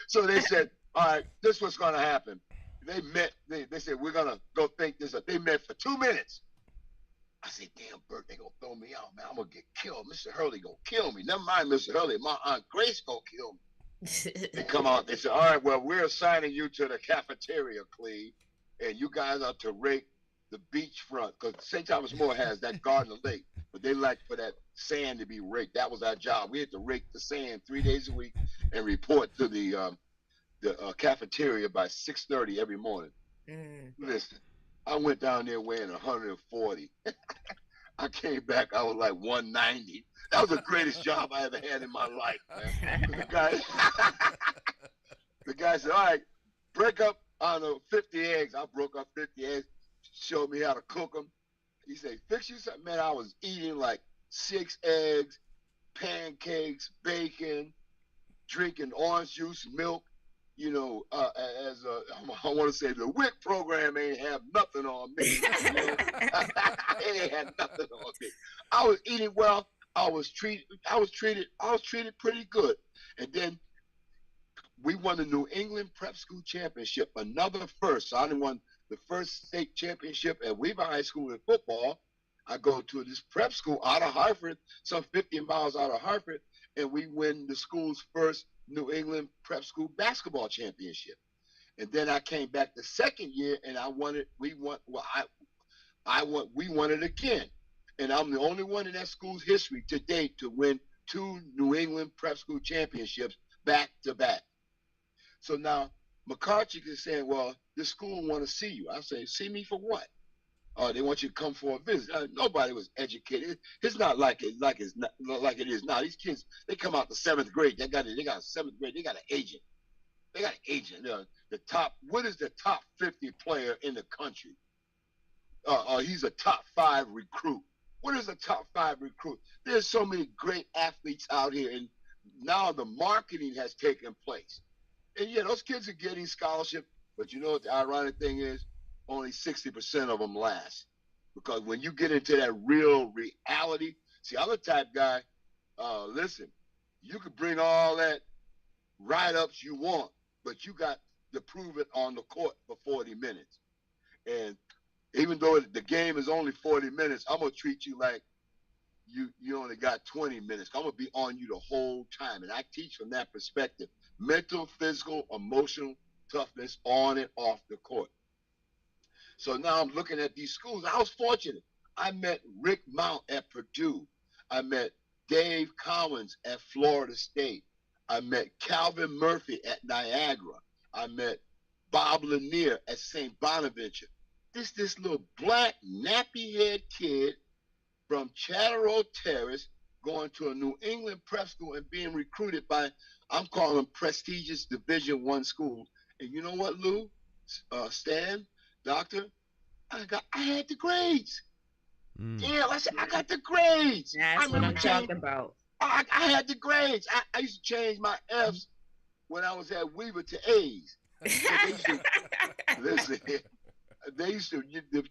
Speaker 8: So they said, all right, this is what's going to happen. They met. They said, we're going to go think this up. They met for 2 minutes. I said, damn, Bert, they going to throw me out, man. I'm going to get killed. Mr. Hurley going to kill me. Never mind Mr. Hurley. My Aunt Grace going to kill me. They come out. They said, all right, well, we're assigning you to the cafeteria, Cleve, and you guys are to rake the beachfront, because St. Thomas More has that Garden Lake, but they like for that sand to be raked. That was our job. We had to rake the sand 3 days a week and report to the cafeteria by 6:30 every morning. Listen, I went down there weighing 140. I came back, I was like 190. That was the greatest job I ever had in my life, man. The guy said, all right, break up, 50 eggs. I broke up 50 eggs, showed me how to cook them. He said, fix you something. Man, I was eating like 6 eggs, pancakes, bacon, drinking orange juice, milk. as I want to say, the WIC program ain't have nothing on me. It ain't had nothing on me. I was eating well. I was treated pretty good. And then we won the New England Prep School Championship, another first. So I done won the first state championship at Weaver High School in football. I go to this prep school out of Hartford, some 50 miles out of Hartford, and we win the school's first New England Prep School basketball championship. And then I came back the second year, and we won it again. And I'm the only one in that school's history to date to win 2 New England Prep School championships back to back. So now McCarthy is saying, well, this school want to see you. I say, see me for what? They want you to come for a visit. Nobody was educated. It's not like it is now. These kids, they come out the 7th grade. They got 7th grade. They got an agent. What is the top 50 player in the country? He's a top 5 recruit. What is a top 5 recruit? There's so many great athletes out here, and now the marketing has taken place. And yeah, those kids are getting scholarships, but you know what the ironic thing is? Only 60% of them last. Because when you get into that real reality, see, I'm the type guy, listen, you could bring all that write-ups you want, but you got to prove it on the court for 40 minutes. And even though the game is only 40 minutes, I'm going to treat you like you only got 20 minutes. I'm going to be on you the whole time. And I teach from that perspective. Mental, physical, emotional toughness on and off the court. So now I'm looking at these schools. I was fortunate. I met Rick Mount at Purdue. I met Dave Collins at Florida State. I met Calvin Murphy at Niagara. I met Bob Lanier at St. Bonaventure. This little black nappy-head kid from Chatterow Terrace going to a New England prep school and being recruited by, I'm calling them prestigious Division I schools. And you know what, Lou, Stan, Doctor, I had the grades. Yeah, I said, I got the grades.
Speaker 6: That's what I'm talking about.
Speaker 8: I had the grades. I used to change my F's when I was at Weaver to A's. They used to,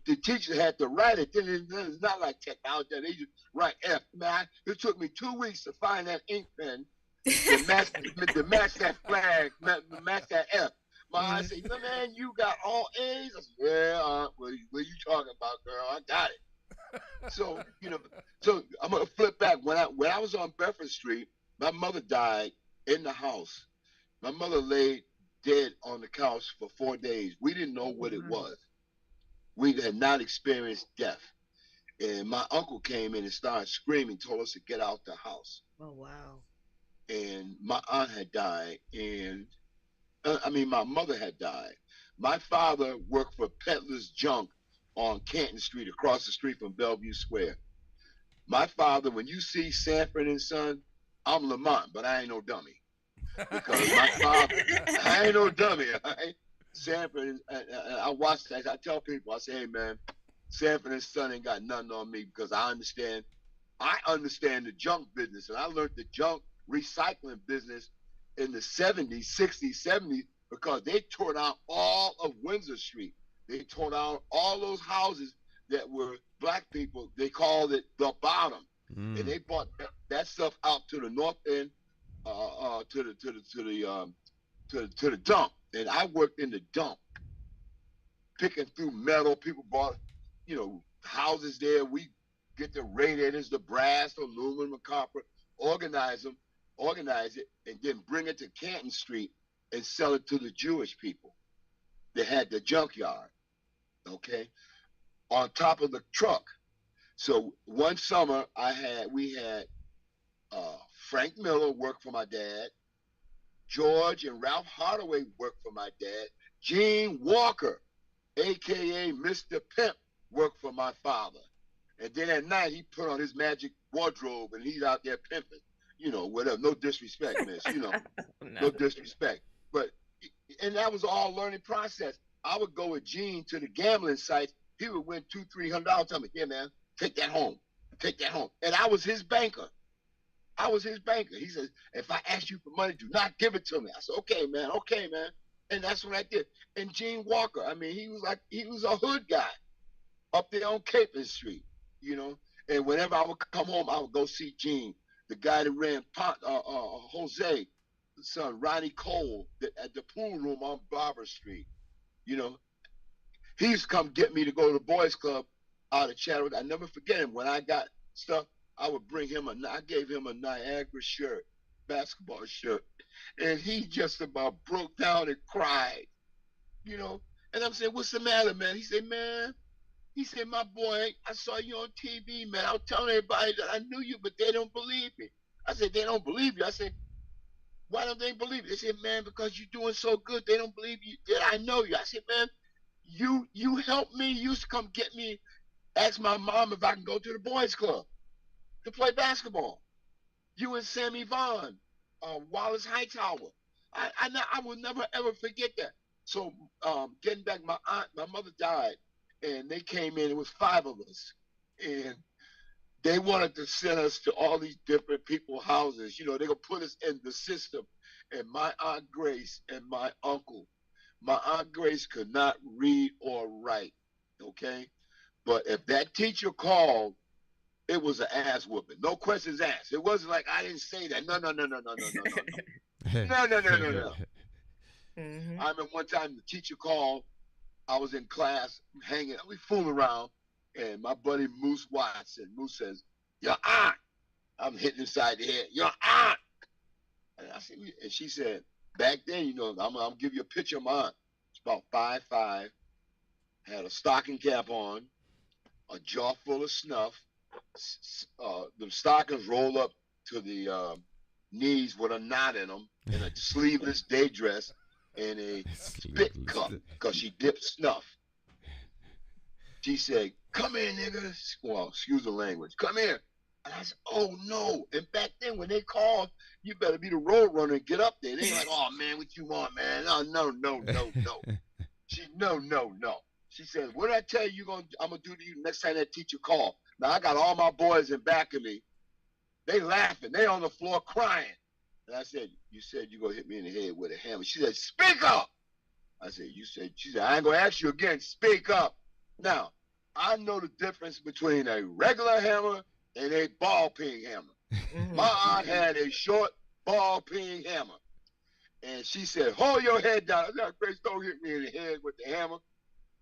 Speaker 8: the teacher had to write it. Then it's not like technology. They used to write F. Man, it took me 2 weeks to find that ink pen to match that flag, match that F. I said, man, you got all A's? I said, yeah, what are you talking about, girl? I got it. So I'm going to flip back. When I was on Bedford Street, my mother died in the house. My mother laid dead on the couch for 4 days. We didn't know what it was. We had not experienced death. And my uncle came in and started screaming, told us to get out the house.
Speaker 6: Oh, wow.
Speaker 8: And my aunt had died, and my mother had died. My father worked for Peddler's Junk on Canton Street, across the street from Bellevue Square. My father, when you see Sanford and Son, I'm Lamont, but I ain't no dummy. Because my father, I ain't no dummy, all right? Sanford, I watch that. I tell people, I say, hey, man, Sanford and Son ain't got nothing on me because I understand the junk business. And I learned the junk recycling business in the 70s, 60s, 70s, because they tore down all of Windsor Street. They tore down all those houses that were black people. They called it the bottom. And they brought that stuff out to the north end, to the dump. And I worked in the dump, picking through metal. People bought, houses there. We get the radiators, the brass, the aluminum, the copper, organize it, and then bring it to Canton Street and sell it to the Jewish people. They had the junkyard, okay, on top of the truck. So one summer we had Frank Miller work for my dad. George and Ralph Hardaway worked for my dad. Gene Walker, a.k.a. Mr. Pimp, worked for my father. And then at night, he put on his magic wardrobe, and he's out there pimping. Whatever. No disrespect, miss. No disrespect. And that was all learning process. I would go with Gene to the gambling sites. He would win $200-300. Tell me, yeah, man, take that home. And I was his banker. I was his banker. He said, if I ask you for money, do not give it to me. I said, okay, man, okay, man. And that's what I did. And Gene Walker, I mean, he was a hood guy up there on Capon Street, you know. And whenever I would come home, I would go see Gene, the guy that ran Jose, son, Ronnie Cole, at the pool room on Barber Street, you know. He used to come get me to go to the boys club out of Chattanooga. I never forget him. When I got stuff, I would bring him I gave him a Niagara shirt, basketball shirt. And he just about broke down and cried, you know. And I'm saying, what's the matter, man? He said, my boy, I saw you on TV, man. I was telling everybody that I knew you, but they don't believe me. I said, they don't believe you. I said, why don't they believe you? They said, man, because you're doing so good, they don't believe you that I know you. I said, man, you helped me. You used to come get me, ask my mom if I can go to the boys club to play basketball. You and Sammy Vaughn, Wallace Hightower. I will never ever forget that. So getting back, my mother died, and they came in. It was 5 of us, and they wanted to send us to all these different people's houses. You know, they gonna put us in the system. And my Aunt Grace and my uncle, my Aunt Grace could not read or write. Okay, but if that teacher called, it was an ass whooping. No questions asked. It wasn't like I didn't say that. No. No.
Speaker 6: Mm-hmm.
Speaker 8: I remember one time the teacher called. I was in class hanging. We fooling around, and my buddy Moose Watson. Moose says, "Your aunt." I'm hitting inside the head. Your aunt. And I said, and she said, back then, you know, I'm gonna give you a picture of my aunt. It's about 5'5", had a stocking cap on, a jaw full of snuff. The stockings roll up to the knees with a knot in them, and a sleeveless day dress, and a spit cup because she dipped snuff. She said, "Come here, nigga." Well, excuse the language. "Come here." And I said, "Oh no!" And back then, when they called, you better be the road runner and get up there. They ain't like, "Oh man, what you want, man?" Oh, no. She no. She said, "What did I tell you I'm gonna do to you next time that teacher call?" Now I got all my boys in back of me. They laughing. They on the floor crying. And I said, "You said you gonna hit me in the head with a hammer." She said, "Speak up." I said, She said, "I ain't gonna ask you again. Speak up." Now, I know the difference between a regular hammer and a ball peen hammer. Mm-hmm. My aunt had a short ball peen hammer. And she said, "Hold your head down." I said, "Grace, don't hit me in the head with the hammer,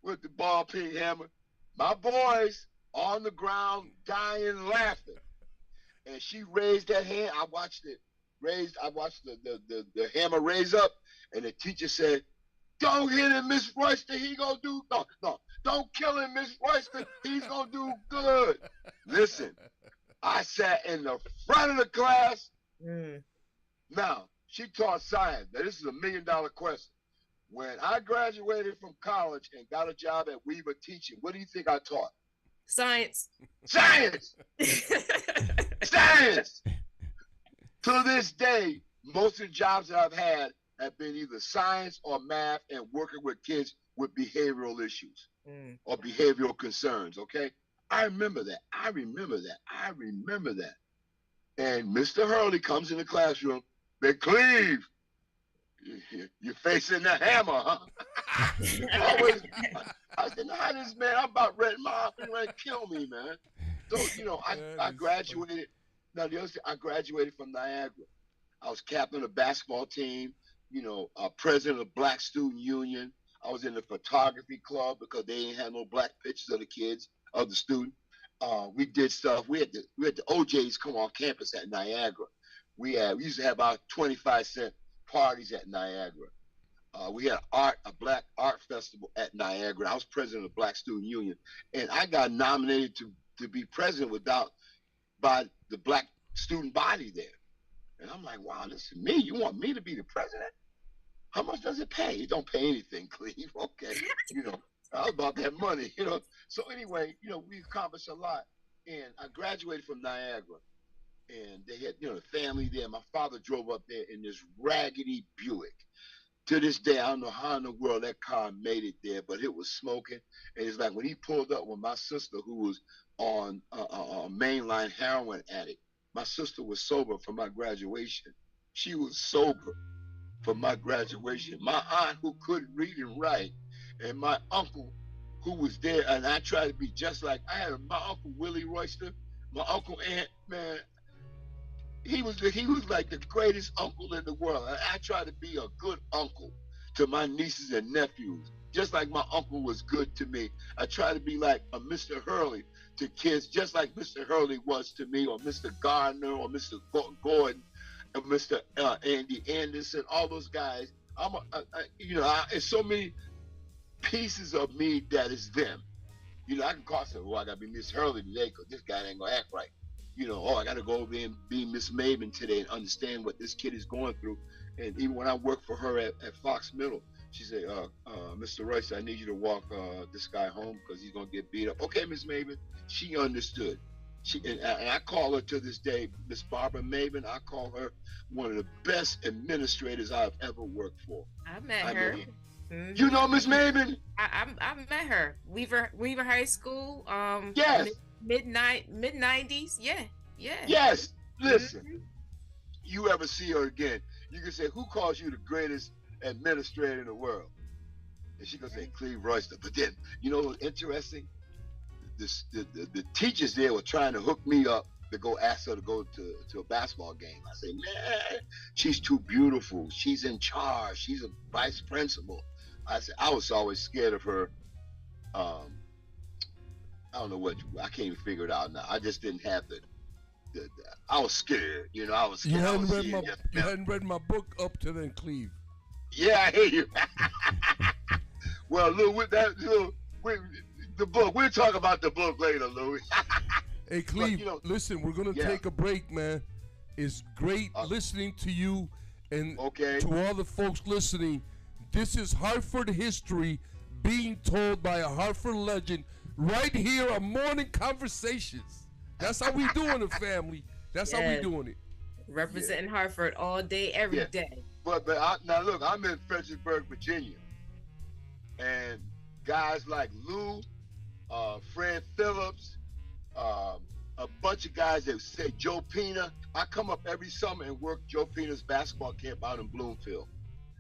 Speaker 8: with the ball peen hammer." My boys on the ground dying laughing. And she raised that hand. I watched it raised. I watched the hammer raise up. And the teacher said, "Don't hit him, Miss Royster. He gonna do no. Don't kill him, Miss Royster. He's gonna do good." Listen, I sat in the front of the class. Now, she taught science. Now, this is $1 million question. When I graduated from college and got a job at Weaver teaching, what do you think I taught?
Speaker 6: Science.
Speaker 8: Science. To this day, most of the jobs that I've had have been either science or math and working with kids with behavioral issues or behavioral concerns, okay? I remember that. And Mr. Hurley comes in the classroom. "They Cleve, you're facing the hammer, huh?" I said, "Nah, this man, I'm about ready. My aunt ready to kill me, man." So, you know, I graduated. Now, the other thing, I graduated from Niagara. I was captain of the basketball team, you know, president of the Black Student Union. I was in the photography club because they ain't had no black pictures of the kids, of the student. We did stuff. We had the OJs come on campus at Niagara. We used to have about 25-cent parties at Niagara. We had a black art festival at Niagara. I was president of the Black Student Union, and I got nominated to be president by the black student body there. And I'm like, wow, this is me. You want me to be the president? How much does it pay? It don't pay anything, Cleve. Okay, you know, I was about that money, you know. So anyway, you know, we accomplished a lot, and I graduated from Niagara. And they had, you know, the family there. My father drove up there in this raggedy Buick. To this day, I don't know how in the world that car made it there, but it was smoking. And it's like when he pulled up with my sister, who was on a mainline heroin addict, My sister was sober for my graduation. She was sober for my graduation. My aunt, who couldn't read and write, and my uncle, who was there, and I tried to be just like my uncle Willie Royster, my uncle Aunt, man. He was like the greatest uncle in the world. And I tried to be a good uncle to my nieces and nephews, just like my uncle was good to me. I try to be like a Mr. Hurley to kids, just like Mr. Hurley was to me, or Mr. Gardner, or Mr. Gordon, or Mr. Andy Anderson, all those guys. It's so many pieces of me that is them. I can call someone, I got to be Miss Hurley today because this guy ain't going to act right. I got to go over there and be Miss Maven today and understand what this kid is going through. And even when I worked for her at Fox Middle, she said, Mr. Royce, I need you to walk this guy home because he's going to get beat up. Okay, Miss Maven. She understood. And I call her to this day, Miss Barbara Maven. I call her one of the best administrators I've ever worked for.
Speaker 6: I met her.
Speaker 8: Mm-hmm. You know Miss Maven?
Speaker 6: I met her. Weaver High School.
Speaker 8: Yes.
Speaker 6: Mid 90s. Yeah.
Speaker 8: Yes. Listen, you ever see her again, you can say, who calls you the greatest administrator in the world? And she gonna say Cleve Royster. But then, what's interesting? The teachers there were trying to hook me up to go ask her to go to a basketball game. I say, man, she's too beautiful. She's in charge. She's a vice principal. I said, I was always scared of her. I don't know what, I can't even figure it out now. I just didn't have I was scared, I was scared.
Speaker 5: You hadn't read my book up to then, Cleve.
Speaker 8: Yeah, I hear you. Well, Lou, with that, the book, we'll talk about the book later, Louis.
Speaker 5: Hey, Cleve, listen, we're going to take a break, man. It's great listening to you and to all the folks listening. This is Hartford history being told by a Hartford legend right here on Morning Conversations. That's how we doing it, family. That's how we doing it.
Speaker 6: Representing Hartford all day, every day.
Speaker 8: But now look, I'm in Fredericksburg, Virginia, and guys like Lou, Fred Phillips, a bunch of guys that say Joe Pina. I come up every summer and work Joe Pina's basketball camp out in Bloomfield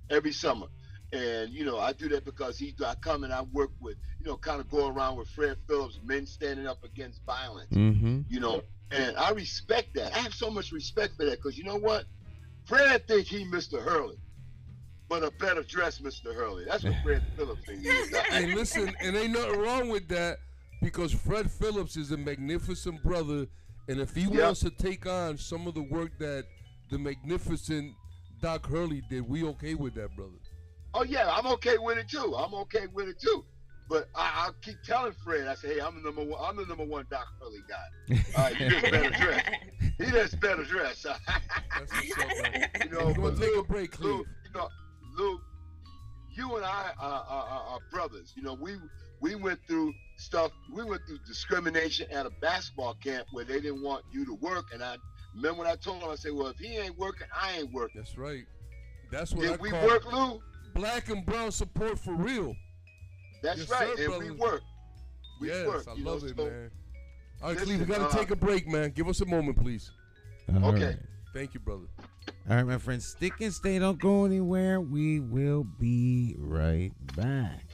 Speaker 8: every summer. And, I do that because I come and I work with, kind of go around with Fred Phillips, men standing up against violence, and I respect that. I have so much respect for that because you know what? Fred think he Mr. Hurley, but a better dressed Mr. Hurley. That's what Fred Phillips thinks.
Speaker 5: Hey, listen, and ain't nothing wrong with that because Fred Phillips is a magnificent brother, and if he wants to take on some of the work that the magnificent Doc Hurley did, we okay with that, brother.
Speaker 8: Oh yeah, I'm okay with it too. But I'll keep telling Fred, I say, hey, I'm the number one Doc Hurley guy. He just better dressed. He just better dressed.
Speaker 5: That's what's up, man. We're gonna take a break, Cleve.
Speaker 8: Lou, you and I are brothers. We went through stuff. We went through discrimination at a basketball camp where they didn't want you to work. And I remember when I told him, I said, well, if he ain't working, I ain't working.
Speaker 5: That's right. That's what
Speaker 8: Did we work, Lou?
Speaker 5: Black and brown support for real.
Speaker 8: That's
Speaker 5: yes,
Speaker 8: right,
Speaker 5: sir,
Speaker 8: and
Speaker 5: brother.
Speaker 8: we work.
Speaker 5: Yes,
Speaker 8: work,
Speaker 5: I love it, man. All right,
Speaker 8: listen,
Speaker 5: Cleve, we got to take a break, man. Give us a moment, please.
Speaker 8: Okay.
Speaker 4: Right.
Speaker 5: Thank you, brother.
Speaker 4: All right, my friends, stick and stay. Don't go anywhere. We will be right back.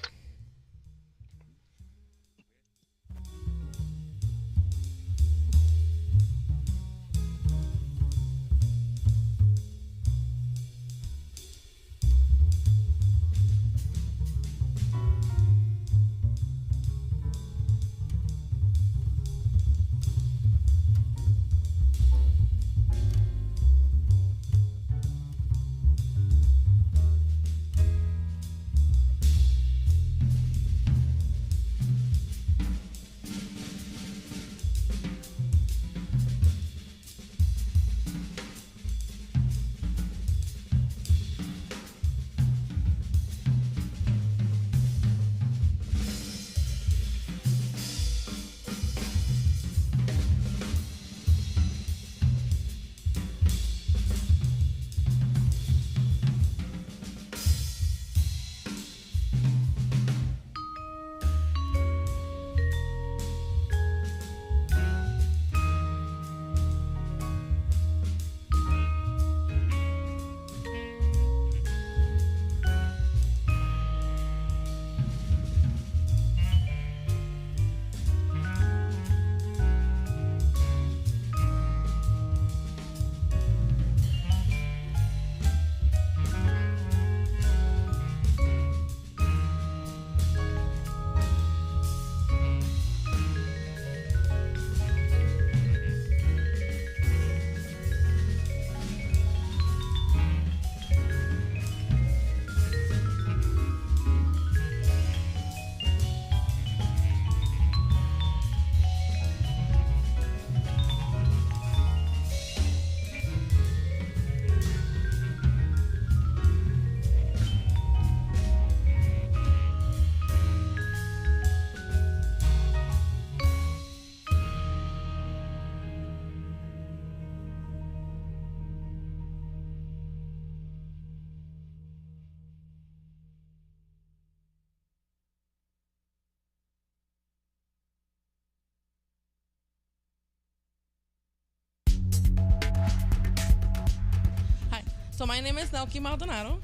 Speaker 7: So my name is Nelky Maldonado.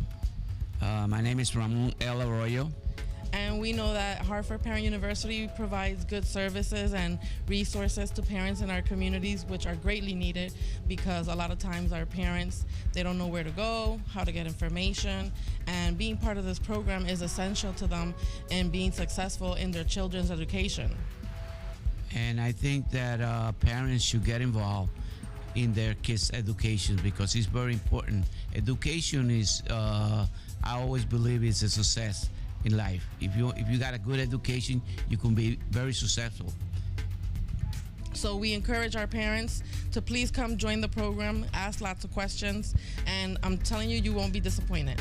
Speaker 9: My name is Ramon El Arroyo.
Speaker 7: And we know that Hartford Parent University provides good services and resources to parents in our communities, which are greatly needed because a lot of times our parents, they don't know where to go, how to get information, and being part of this program is essential to them in being successful in their children's education.
Speaker 9: And I think that parents should get involved in their kids' education because it's very important. Education is, I always believe, is a success in life. If you got a good education, you can be very successful.
Speaker 7: So we encourage our parents to please come join the program, ask lots of questions, and I'm telling you, you won't be disappointed.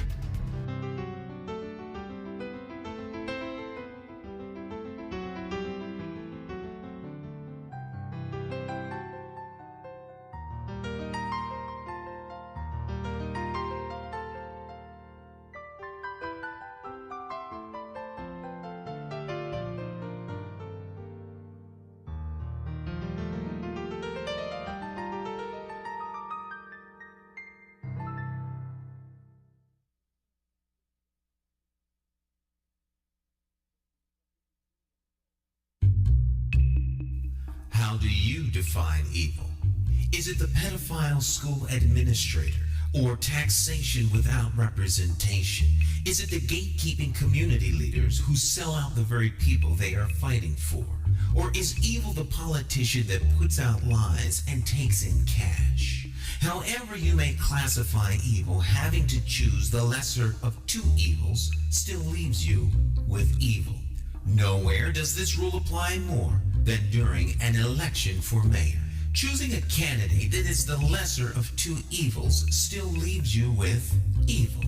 Speaker 3: How do you define evil? Is it the pedophile school administrator or taxation without representation? Is it the gatekeeping community leaders who sell out the very people they are fighting for? Or is evil the politician that puts out lies and takes in cash? However you may classify evil, having to choose the lesser of two evils still leaves you with evil. Nowhere does this rule apply more than during an election for mayor. Choosing a candidate that is the lesser of two evils still leaves you with evil.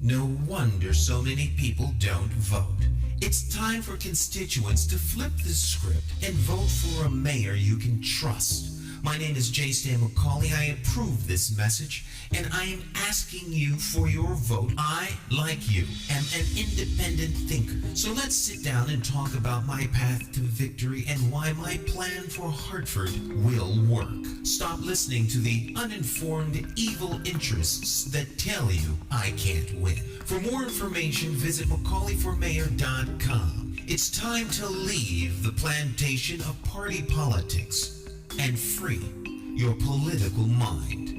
Speaker 3: No wonder so many people don't vote. It's time for constituents to flip the script and vote for a mayor you can trust. My name is J. Stan McCauley. I approve this message, and I am asking you for your vote. I, like you, am an independent thinker. So let's sit down and talk about my path to victory and why my plan for Hartford will work. Stop listening to the uninformed evil interests that tell you I can't win. For more information, visit McCauleyformayor.com. It's time to leave the plantation of party politics and free your political mind.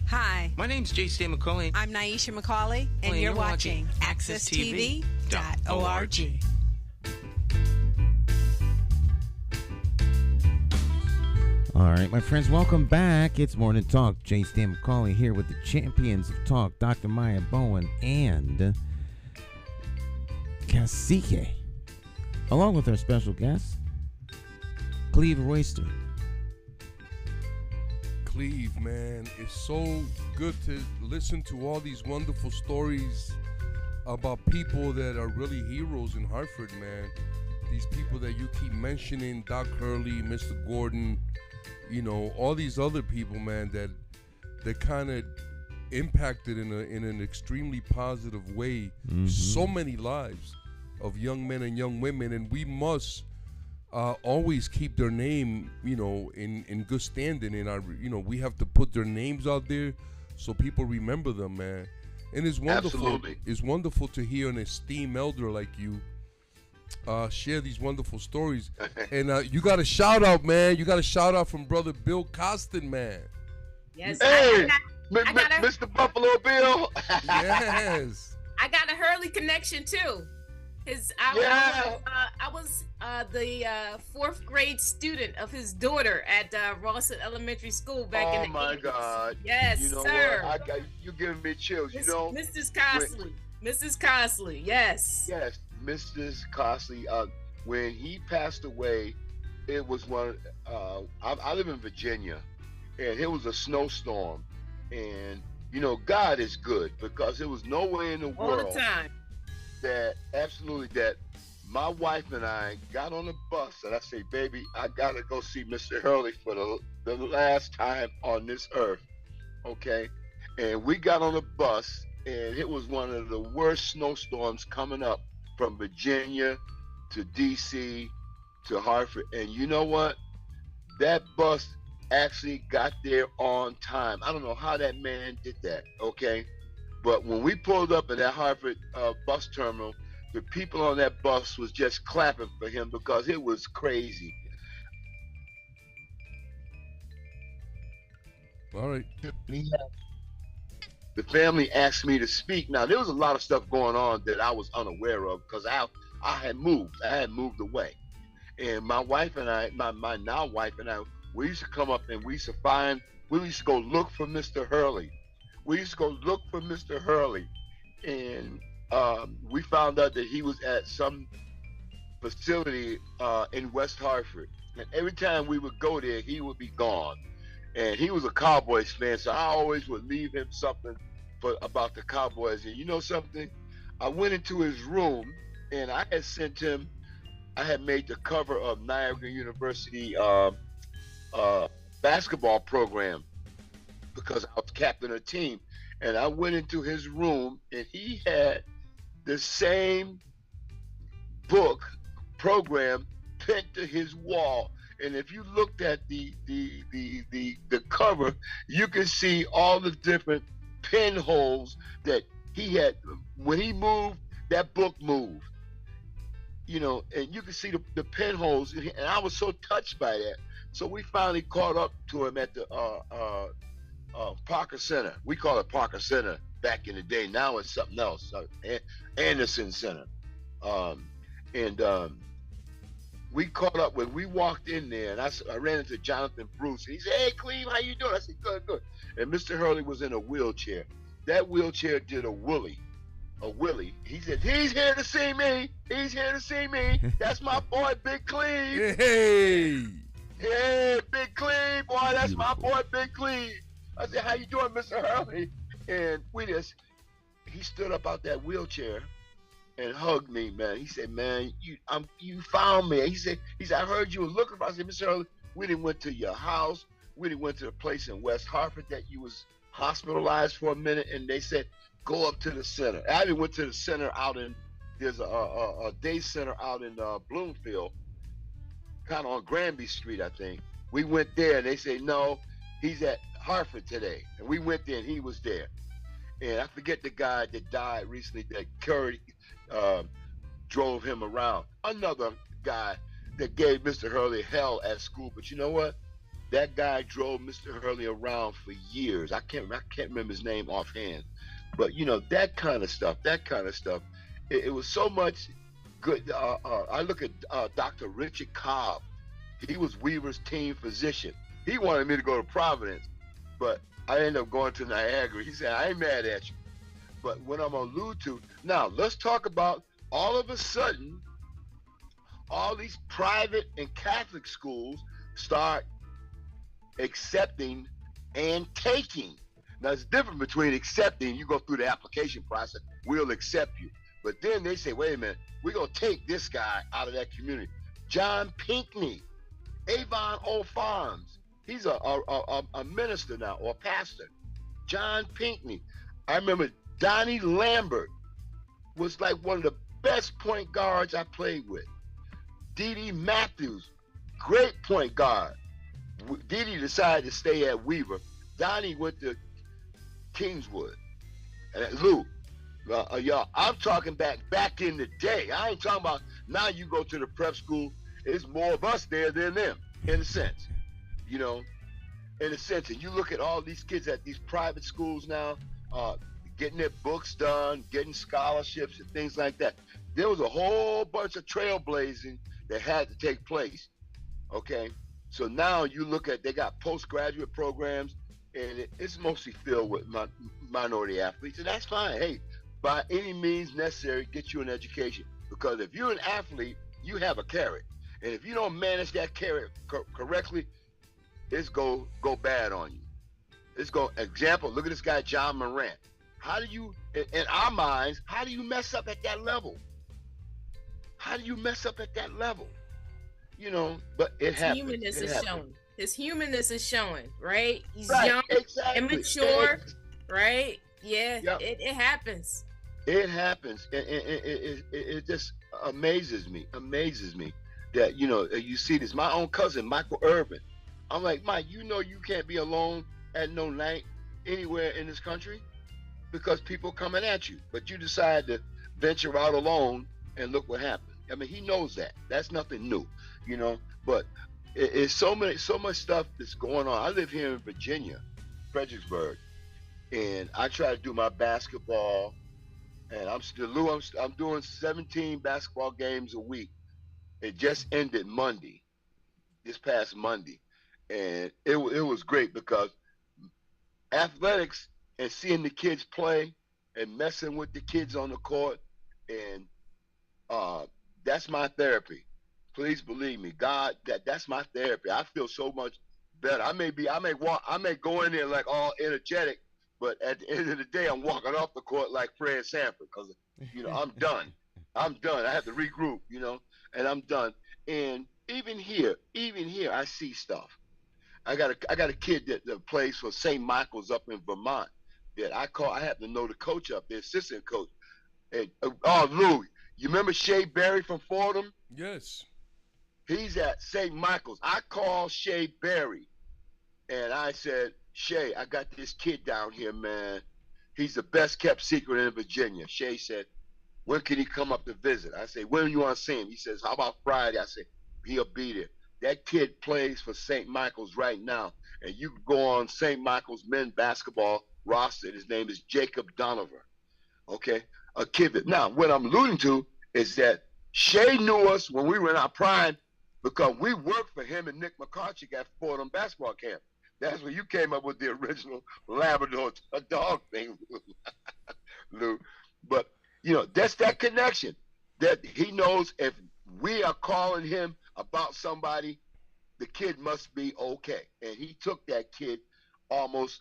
Speaker 2: Hi,
Speaker 10: My name's J. Stan McCauley.
Speaker 2: I'm Naisha McCauley, and you're watching AccessTV.org.
Speaker 4: All right, my friends, welcome back. It's Morning Talk. J. Stan McCauley here with the champions of talk, Dr. Maya Bowen and Cacique, along with our special guest, Cleve Royster.
Speaker 5: Cleve, man, it's so good to listen to all these wonderful stories about people that are really heroes in Hartford, man. These people that you keep mentioning, Doc Hurley, Mr. Gordon, you know, all these other people, man, that kind of impacted in an extremely positive way so many lives of young men and young women, and we must always keep their name, you know, in good standing. In our, you know, we have to put their names out there so people remember them, man. And it's wonderful.
Speaker 8: Absolutely.
Speaker 5: It's wonderful to hear an esteemed elder like you share these wonderful stories. And you got a shout out, man. You got a shout out from brother Bill Costin, man.
Speaker 6: Yes.
Speaker 8: Hey,
Speaker 6: I got a-
Speaker 8: Mr. Buffalo Bill.
Speaker 5: Yes.
Speaker 6: I got a Hurley connection too. I was the fourth grade student of his daughter at Rawson Elementary School back in the 80s.
Speaker 8: Oh my God.
Speaker 6: Yes,
Speaker 8: you know
Speaker 6: sir.
Speaker 8: What? You giving me chills. You know,
Speaker 6: Mrs. Cosley. Mrs. Cosley. Yes.
Speaker 8: Yes, Mrs. Cosley. When he passed away, it was one. I live in Virginia, and it was a snowstorm, and you know God is good because there was no way in the world
Speaker 6: all the time
Speaker 8: that my wife and I got on the bus and I say, baby, I gotta go see Mr. Hurley for the last time on this earth. okay? And we got on a bus, and it was one of the worst snowstorms coming up from Virginia to DC to Hartford. And you know what? That bus actually got there on time. I don't know how that man did that, okay? But when we pulled up at that Hartford bus terminal, the people on that bus was just clapping for him because it was crazy.
Speaker 5: All right.
Speaker 8: The family asked me to speak. Now there was a lot of stuff going on that I was unaware of because I had moved. I had moved away, and my wife and I, my now wife and I, we used to come up and we used to go look for Mr. Hurley. We used to go look for Mr. Hurley, and we found out that he was at some facility in West Hartford. And every time we would go there, he would be gone. And he was a Cowboys fan, so I always would leave him something about the Cowboys. And you know something? I went into his room, and I had made the cover of Niagara University basketball program because I was captain of the team. And I went into his room, and he had the same book program pinned to his wall. And if you looked at the cover, you can see all the different pinholes that he had. When he moved, that book moved. You know, and you can see the pinholes. And I was so touched by that. So we finally caught up to him at the Parker Center. We call it Parker Center back in the day. Now it's something else, Anderson Center. We caught up when we walked in there, and I ran into Jonathan Bruce, and he said, "Hey, Cleve, how you doing?" I said, "Good, good." And Mr. Hurley was in a wheelchair. That wheelchair did a willy. He said, "He's here to see me. He's here to see me. That's my boy, Big Cleve."
Speaker 5: Hey,
Speaker 8: hey, Big Cleve, boy, that's my boy, Big Cleve. I said, "How you doing, Mr. Hurley?" And he stood up out that wheelchair and hugged me, man. He said, "Man, you found me." He said, "I heard you were looking for." I said, "Mr. Hurley, we didn't went to your house. We didn't went to the place in West Hartford that you was hospitalized for a minute." And they said, "Go up to the center." I even went to the center there's a day center out in Bloomfield, kind of on Granby Street, I think. We went there, and they say, "No, he's at Hartford today." And we went there, and he was there. And I forget the guy that died recently that drove him around. Another guy that gave Mr. Hurley hell at school. But you know what? That guy drove Mr. Hurley around for years. I can't remember his name offhand. But you know, that kind of stuff. It was so much good. I look at Dr. Richard Cobb. He was Weaver's team physician. He wanted me to go to Providence, but I ended up going to Niagara. He said, "I ain't mad at you." But what I'm going to allude to, now let's talk about all of a sudden, all these private and Catholic schools start accepting and taking. Now it's different between accepting, you go through the application process, we'll accept you. But then they say, "Wait a minute, we're going to take this guy out of that community." John Pinckney, Avon Old Farms, he's a minister now, or a pastor. John Pinckney. I remember Donnie Lambert was like one of the best point guards I played with. Dee Matthews, great point guard. Dee decided to stay at Weaver. Donnie went to Kingswood. And Lou, y'all, I'm talking back in the day. I ain't talking about now you go to the prep school, it's more of us there than them, in a sense. You know, in a sense. And you look at all these kids at these private schools now, getting their books done, getting scholarships and things like that. There was a whole bunch of trailblazing that had to take place, okay? So now you look at, they got postgraduate programs, and it's mostly filled with minority athletes, and that's fine. Hey, by any means necessary, get you an education. Because if you're an athlete, you have a carrot. And if you don't manage that carrot correctly, it's go bad on you. Example, look at this guy, John Morant. How do you, in our minds, how do you mess up at that level? You know, but it happens.
Speaker 6: Humanness is shown. His humanness is showing, right? He's
Speaker 8: Right,
Speaker 6: young,
Speaker 8: exactly.
Speaker 6: immature, right? Yeah,
Speaker 8: Yep.
Speaker 6: it happens.
Speaker 8: It happens, and it just amazes me that you see this. My own cousin, Michael Irvin. I'm like, Mike, you can't be alone at no night anywhere in this country because people coming at you, but you decide to venture out alone, and look what happened. I mean, he knows that. That's nothing new, But it's so much stuff that's going on. I live here in Virginia, Fredericksburg, and I try to do my basketball. And I'm doing 17 basketball games a week. It just ended this past Monday, and it was great because athletics and seeing the kids play and messing with the kids on the court, and that's my therapy. Please believe me, God, that's my therapy. I feel so much better. I may go in there like all energetic, but at the end of the day, I'm walking off the court like Fred Sanford because, I'm done. I'm done. I have to regroup, and I'm done. And even here, I see stuff. I got a kid that plays for St. Michael's up in Vermont that I happen to know the coach up there, assistant coach. And, Lou, you remember Shea Berry from Fordham?
Speaker 5: Yes.
Speaker 8: He's at St. Michael's. I called Shea Berry, and I said, Shay, I got this kid down here, man. He's the best kept secret in Virginia. Shay said, when can he come up to visit? I said, when do you want to see him? He says, how about Friday? I said, he'll be there. That kid plays for St. Michael's right now. And you can go on St. Michael's men's basketball roster. His name is Jacob Donover. Okay? A kid. Now, what I'm alluding to is that Shay knew us when we were in our prime because we worked for him and Nick McCarthy at Fordham basketball camp. That's when you came up with the original Labrador dog thing, Lou. But, that's that connection that he knows if we are calling him about somebody, the kid must be okay. And he took that kid almost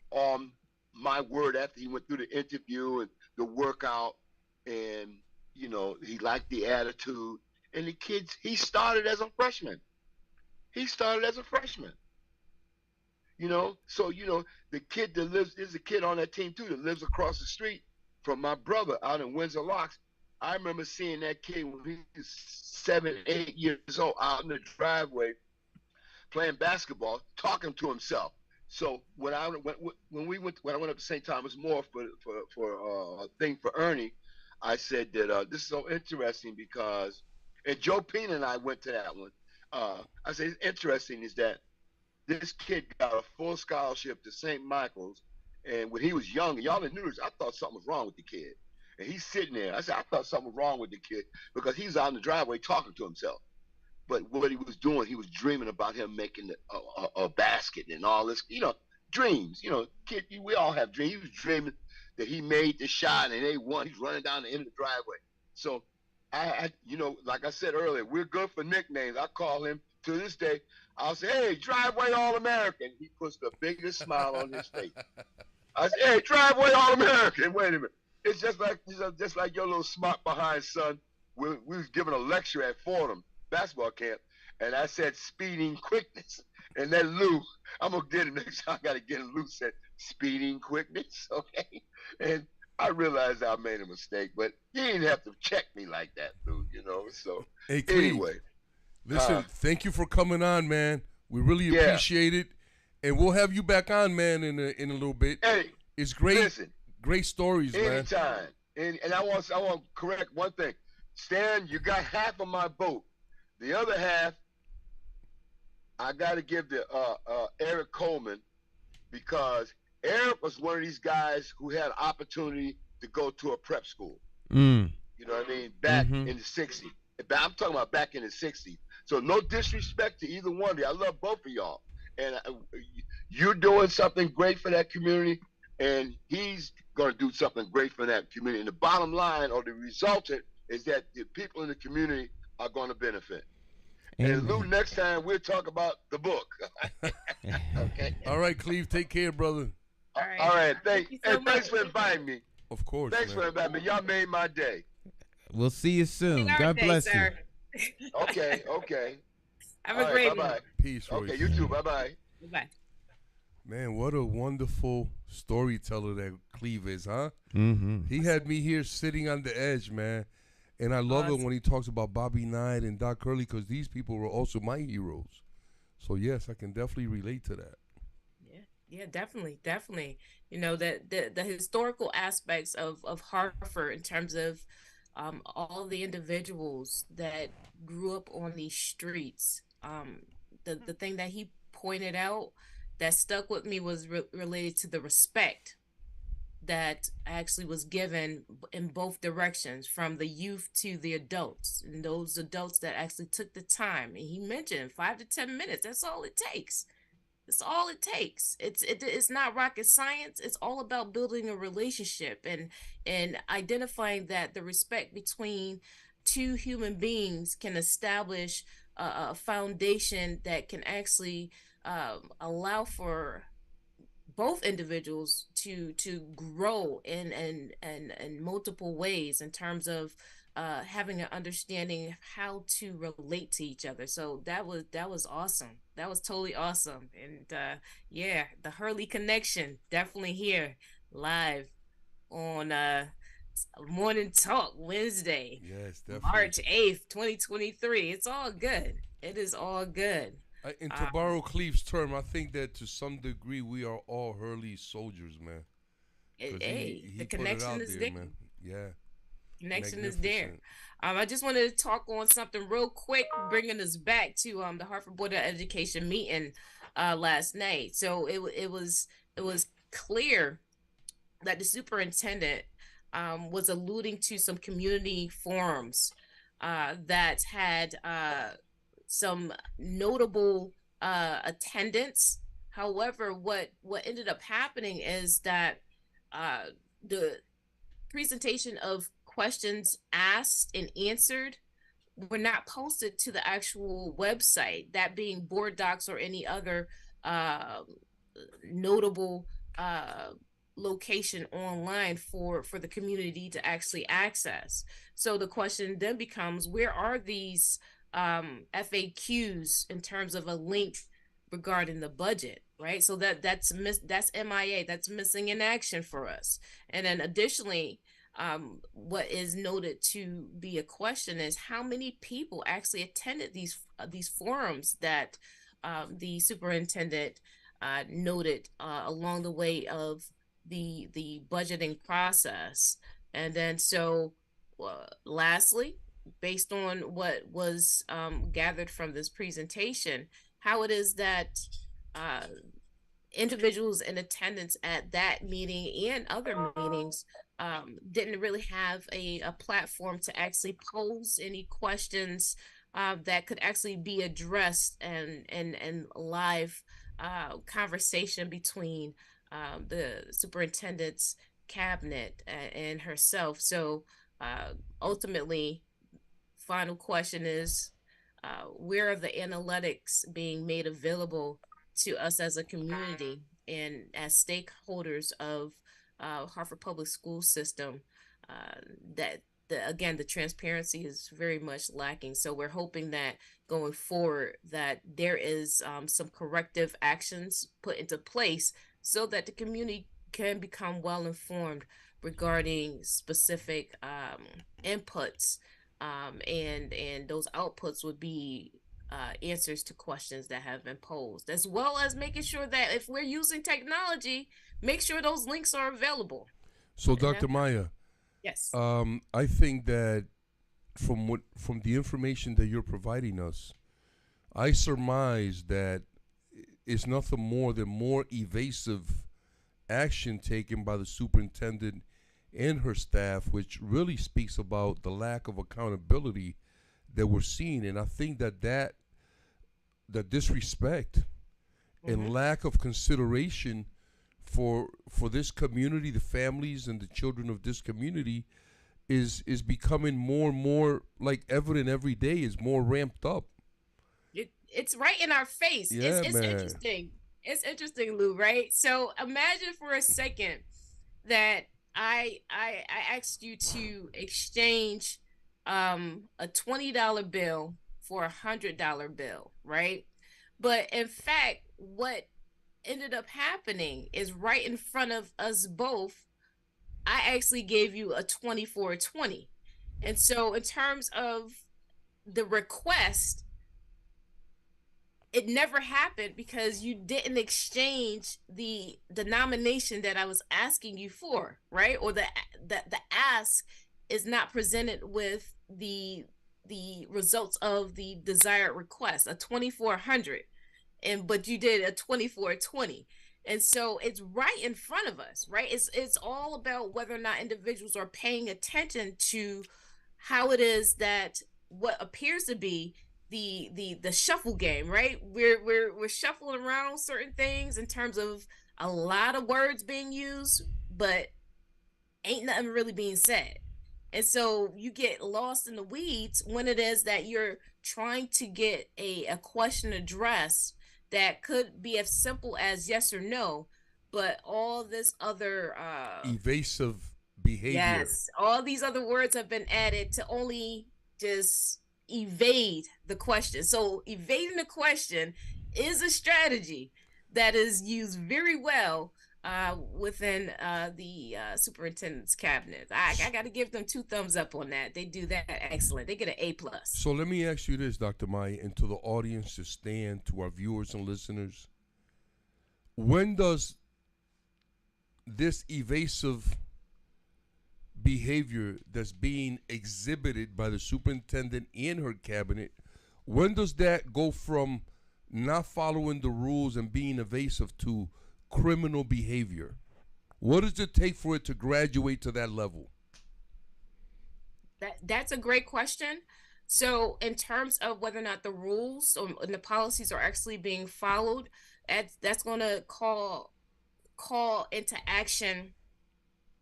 Speaker 8: on my word after he went through the interview and the workout, and, he liked the attitude. And the kids, he started as a freshman. So, the kid that there's a kid on that team too that lives across the street from my brother out in Windsor Locks. I remember seeing that kid when he was 7, 8 years old out in the driveway playing basketball, talking to himself. So when I went up to St. Thomas More for a thing for Ernie, I said that this is so interesting because, and Joe Pena and I went to that one. I said it's interesting is that this kid got a full scholarship to St. Michael's, and when he was young, and y'all knew this, I thought something was wrong with the kid. And he's sitting there. I said, I thought something was wrong with the kid because he's out in the driveway talking to himself. But what he was doing, he was dreaming about him making a basket and all this, dreams. Kid, we all have dreams. He was dreaming that he made the shot and they won. He's running down the end of the driveway. So, I like I said earlier, we're good for nicknames. I call him to this day. I'll say, hey, driveway All-American. He puts the biggest smile on his face. I say, hey, driveway All-American. Wait a minute. It's just like your little smart behind son. We was giving a lecture at Fordham basketball camp, and I said speeding quickness. And then Lou, I'm going to get him next time. I got to get him. Lou said speeding quickness, okay? And I realized I made a mistake, but he didn't have to check me like that, Lou, So,
Speaker 5: hey, Cleve,
Speaker 8: anyway.
Speaker 5: Listen, thank you for coming on, man. We really appreciate it. And we'll have you back on, man, in a little bit.
Speaker 8: Hey,
Speaker 5: it's great.
Speaker 8: Listen,
Speaker 5: great stories,
Speaker 8: anytime. And I want to correct one thing. Stan, you got half of my vote. The other half, I got to give to Eric Coleman because Eric was one of these guys who had an opportunity to go to a prep school.
Speaker 4: Mm.
Speaker 8: You know what I mean? Back in the 60s. I'm talking about back in the 60s. So no disrespect to either one of you. I love both of y'all. And you're doing something great for that community, and he's going to do something great for that community. And the bottom line or the resultant is that the people in the community are going to benefit.
Speaker 4: Amen.
Speaker 8: And Lou, next time we'll talk about the book. Okay.
Speaker 5: All right, Cleve, take care, brother.
Speaker 8: All right.
Speaker 6: Thank you so
Speaker 8: Thanks
Speaker 6: much.
Speaker 8: for inviting me.
Speaker 5: Of course.
Speaker 8: Thanks for inviting me. Y'all made my day.
Speaker 4: We'll see you soon.
Speaker 6: Happy
Speaker 4: God
Speaker 6: birthday,
Speaker 4: bless
Speaker 6: sir.
Speaker 4: you.
Speaker 8: Okay.
Speaker 6: Have
Speaker 8: All
Speaker 6: a
Speaker 8: right,
Speaker 6: great
Speaker 8: bye
Speaker 6: one.
Speaker 8: bye.
Speaker 5: Peace, Royce.
Speaker 8: Okay, you too. Bye bye.
Speaker 6: Bye.
Speaker 5: Man, what a wonderful storyteller that Cleve is, huh?
Speaker 4: Mm-hmm.
Speaker 5: He had me here sitting on the edge, man. And I love it
Speaker 6: Awesome.
Speaker 5: when he talks about Bobby Knight and Doc Curley, because these people were also my heroes. So yes, I can definitely relate to that.
Speaker 6: Yeah, definitely. You know that the historical aspects of Hartford in terms of all the individuals that grew up on these streets. The thing that he pointed out that stuck with me was related to the respect that actually was given in both directions, from the youth to the adults, and those adults that actually took the time. And he mentioned 5 to 10 minutes. That's all it takes. It's all it takes. It's not rocket science. It's all about building a relationship and identifying that the respect between two human beings can establish a foundation that can actually allow for both individuals to grow in multiple ways in terms of having an understanding of how to relate to each other. So that was awesome. That was totally awesome. And yeah, the Hurley connection definitely here live on Morning Talk Wednesday,
Speaker 5: Yes, definitely.
Speaker 6: March 8th, 2023. It's all good. It is all good.
Speaker 5: And to borrow Cleve's term, I think that to some degree we are all Hurley soldiers, man. 'Cause
Speaker 6: Hey,
Speaker 5: he
Speaker 6: the
Speaker 5: put it
Speaker 6: connection
Speaker 5: out
Speaker 6: is
Speaker 5: there,
Speaker 6: there.
Speaker 5: man. Yeah.
Speaker 6: Connection is there.
Speaker 5: Magnificent.
Speaker 6: I just wanted to talk on something real quick, bringing us back to the Hartford Board of Education meeting last night. So it was clear that the superintendent was alluding to some community forums that had some notable attendance. However, what ended up happening is that the presentation of questions asked and answered were not posted to the actual website, that being board docs or any other uh, notable uh, location online for the community to actually access. So the question then becomes, where are these FAQs in terms of a link regarding the budget, right? So that's MIA, that's missing in action for us. And then additionally, what is noted to be a question is how many people actually attended these forums that the superintendent noted along the way of the budgeting process. And then so lastly, based on what was gathered from this presentation, how it is that uh, individuals in attendance at that meeting and other meetings didn't really have a platform to actually pose any questions that could actually be addressed and live conversation between the superintendent's cabinet and herself. So ultimately, final question is, where are the analytics being made available to us as a community and as stakeholders of Hartford Public School System? That again, the transparency is very much lacking. So we're hoping that going forward, that there is some corrective actions put into place so that the community can become well informed regarding specific inputs, and those outputs would be answers to questions that have been posed, as well as making sure that if we're using technology, make sure those links are available.
Speaker 5: So, Dr. Maya,
Speaker 6: Yes.
Speaker 5: I think that from the information that you're providing us, I surmise that it's nothing more than more evasive action taken by the superintendent and her staff, which really speaks about the lack of accountability that we're seeing. And I think that disrespect and lack of consideration for this community, the families and the children of this community, is becoming more and more like evident every day, is more ramped up.
Speaker 6: It's right in our face.
Speaker 5: Yeah,
Speaker 6: it's
Speaker 5: man.
Speaker 6: interesting. It's interesting, Lou, right? So imagine for a second that I asked you to exchange a $20 bill for $100 bill, right? But in fact, what ended up happening is right in front of us both, I actually gave you a 20 for a 20. And so in terms of the request, it never happened because you didn't exchange the denomination that I was asking you for, right? Or the ask is not presented with the results of the desired request, a 2400, but you did a 2420. And so it's right in front of us, right? It's all about whether or not individuals are paying attention to how it is that what appears to be the shuffle game, right? We're shuffling around certain things in terms of a lot of words being used, but ain't nothing really being said. And so you get lost in the weeds when it is that you're trying to get a question addressed that could be as simple as yes or no, but all this other
Speaker 5: evasive behavior.
Speaker 6: Yes, all these other words have been added to only just evade the question. So evading the question is a strategy that is used very well within the superintendent's cabinet. I got to give them 2 thumbs up on that. They do that excellent. They get an A+.
Speaker 5: So let me ask you this, Dr. Maya, and to the audience, to Stan, to our viewers and listeners. When does this evasive behavior that's being exhibited by the superintendent and her cabinet, when does that go from not following the rules and being evasive to criminal behavior? What does it take for it to graduate to that level?
Speaker 6: That's a great question. So in terms of whether or not the rules and the policies are actually being followed, that's going to call into action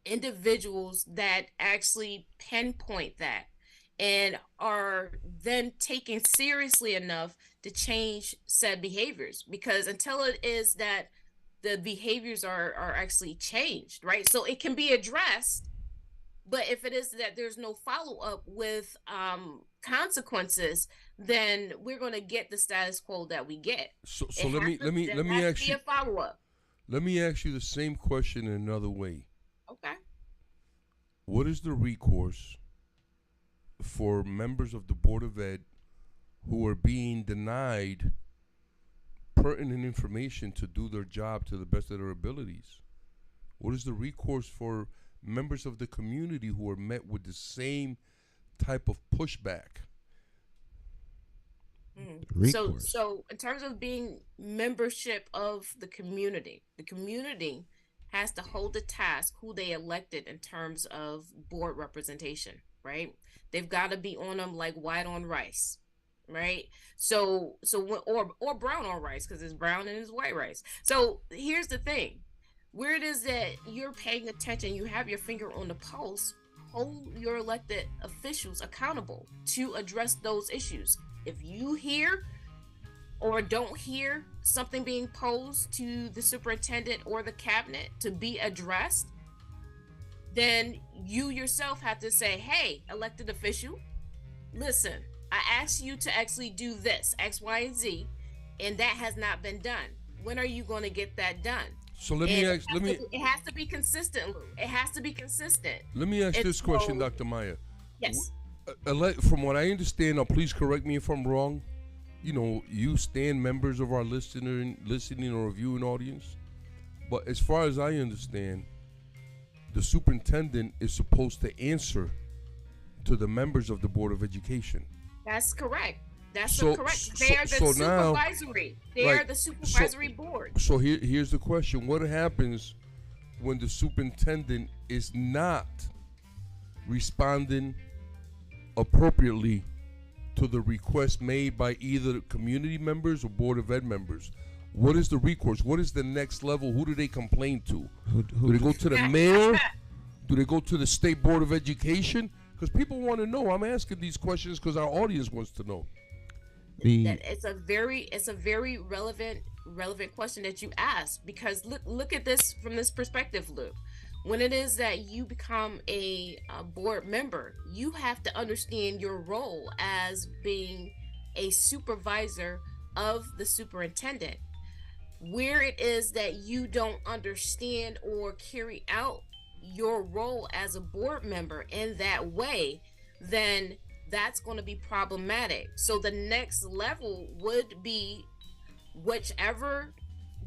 Speaker 6: individuals that actually pinpoint that and are then taken seriously enough to change said behaviors, because until it is that the behaviors are actually changed, right? So it can be addressed, but if it is that there's no follow-up with consequences, then we're going to get the status quo that we get.
Speaker 5: So let me ask you
Speaker 6: a follow-up.
Speaker 5: Let me ask you the same question in another way.
Speaker 6: Okay.
Speaker 5: What is the recourse for members of the Board of Ed who are being denied pertinent information to do their job to the best of their abilities? What is the recourse for members of the community who are met with the same type of pushback?
Speaker 6: So in terms of being membership of the community has to hold the task who they elected in terms of board representation, right? They've got to be on them like white on rice, right? So or brown on rice, because it's brown and it's white rice. So here's the thing: where it is that you're paying attention, you have your finger on the pulse, hold your elected officials accountable to address those issues. If you hear or don't hear something being posed to the superintendent or the cabinet to be addressed, then you yourself have to say, hey, elected official, listen, I asked you to actually do this, X, Y, and Z, and that has not been done. When are you going to get that done?
Speaker 5: So it
Speaker 6: has to be consistent, Lou. It has to be consistent.
Speaker 5: Let me ask this question, Dr. Maya.
Speaker 6: Yes.
Speaker 5: From what I understand, now please correct me if I'm wrong. You know, you stand members of our listening or viewing audience. But as far as I understand, the superintendent is supposed to answer to the members of the Board of Education.
Speaker 6: That's correct. That's correct. They are the supervisory. They are the supervisory board.
Speaker 5: So here's the question: what happens when the superintendent is not responding appropriately to the request made by either community members or Board of Ed members? What is the recourse? What is the next level? Who do they complain to? Do they go to the mayor? Do they go to the State Board of Education? Because people want to know. I'm asking these questions because our audience wants to know.
Speaker 6: It's a very relevant question that you ask, because look at this from this perspective, Luke. When it is that you become a board member, you have to understand your role as being a supervisor of the superintendent. Where it is that you don't understand or carry out your role as a board member in that way, then that's going to be problematic. So the next level would be whichever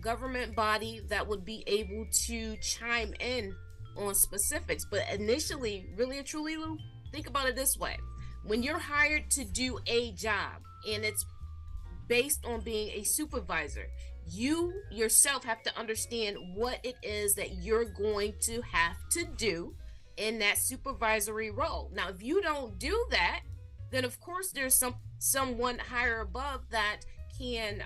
Speaker 6: government body that would be able to chime in on specifics. But initially, really and truly, Lou, think about it this way. When you're hired to do a job and it's based on being a supervisor, you yourself have to understand what it is that you're going to have to do in that supervisory role. Now, if you don't do that, then of course there's someone higher above that can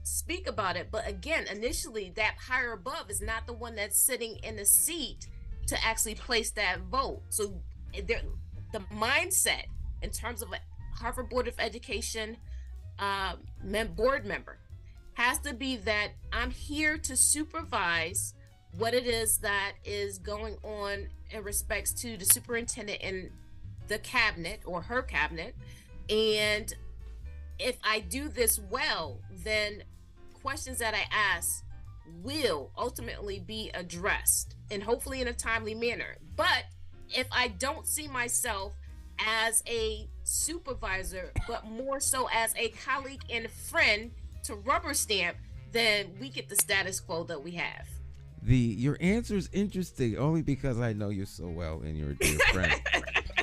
Speaker 6: speak about it. But again, initially, that higher above is not the one that's sitting in the seat to actually place that vote. So the mindset in terms of a Harvard Board of Education board member has to be that I'm here to supervise what it is that is going on in respects to the superintendent and the cabinet or her cabinet. And if I do this well, then questions that I ask will ultimately be addressed and hopefully in a timely manner. But if I don't see myself as a supervisor, but more so as a colleague and friend to rubber stamp, then we get the status quo that we have.
Speaker 4: Your answer is interesting only because I know you so well and you're a dear friend.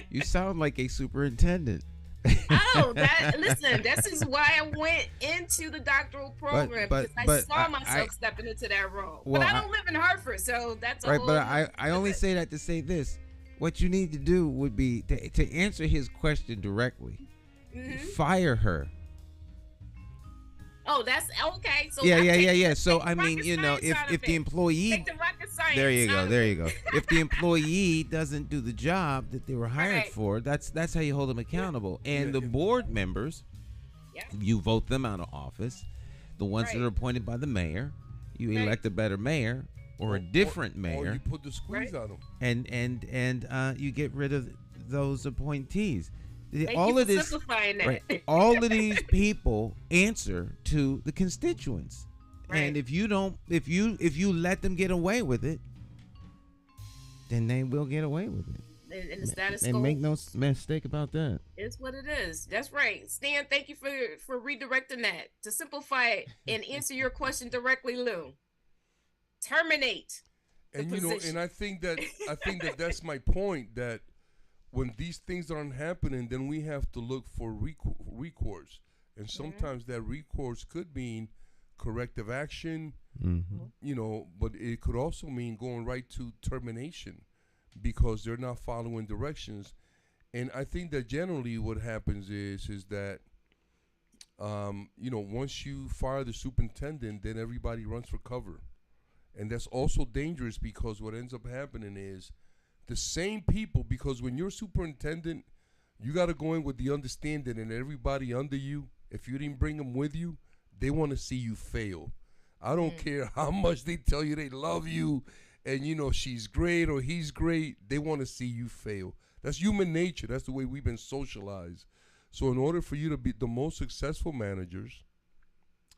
Speaker 4: You sound like a superintendent.
Speaker 6: Listen, this is why I went into the doctoral program, because I saw myself stepping into that role. Well, but I don't live in Hartford, so that's
Speaker 4: right. But I only say that to say this: what you need to do would be to answer his question directly. Mm-hmm. Fire her.
Speaker 6: Oh, that's okay. So
Speaker 4: yeah. So I mean, if the employee, there you go. If the employee doesn't do the job that they were hired for, that's how you hold them accountable. And the board members, you vote them out of office. The ones that are appointed by the mayor, you elect a better mayor or a different mayor,
Speaker 5: or you put the squeeze on them,
Speaker 4: and you get rid of those appointees.
Speaker 6: All of this,
Speaker 4: all of these people answer to the constituents, and if you let them get away with it, then they will get away with it.
Speaker 6: And the status quo.
Speaker 4: And make no mistake about that.
Speaker 6: It's what it is. That's right, Stan. Thank you for redirecting that to simplify it and answer your question directly, Lou. Terminate.
Speaker 5: And and I think that that's my point, that when these things aren't happening, then we have to look for recourse. And sometimes that recourse could mean corrective action, but it could also mean going right to termination because they're not following directions. And I think that generally what happens is that, once you fire the superintendent, then everybody runs for cover. And that's also dangerous because what ends up happening is the same people, because when you're superintendent, you got to go in with the understanding and everybody under you, if you didn't bring them with you, they want to see you fail. I don't care how much they tell you they love you and, she's great or he's great. They want to see you fail. That's human nature. That's the way we've been socialized. So in order for you to be the most successful managers,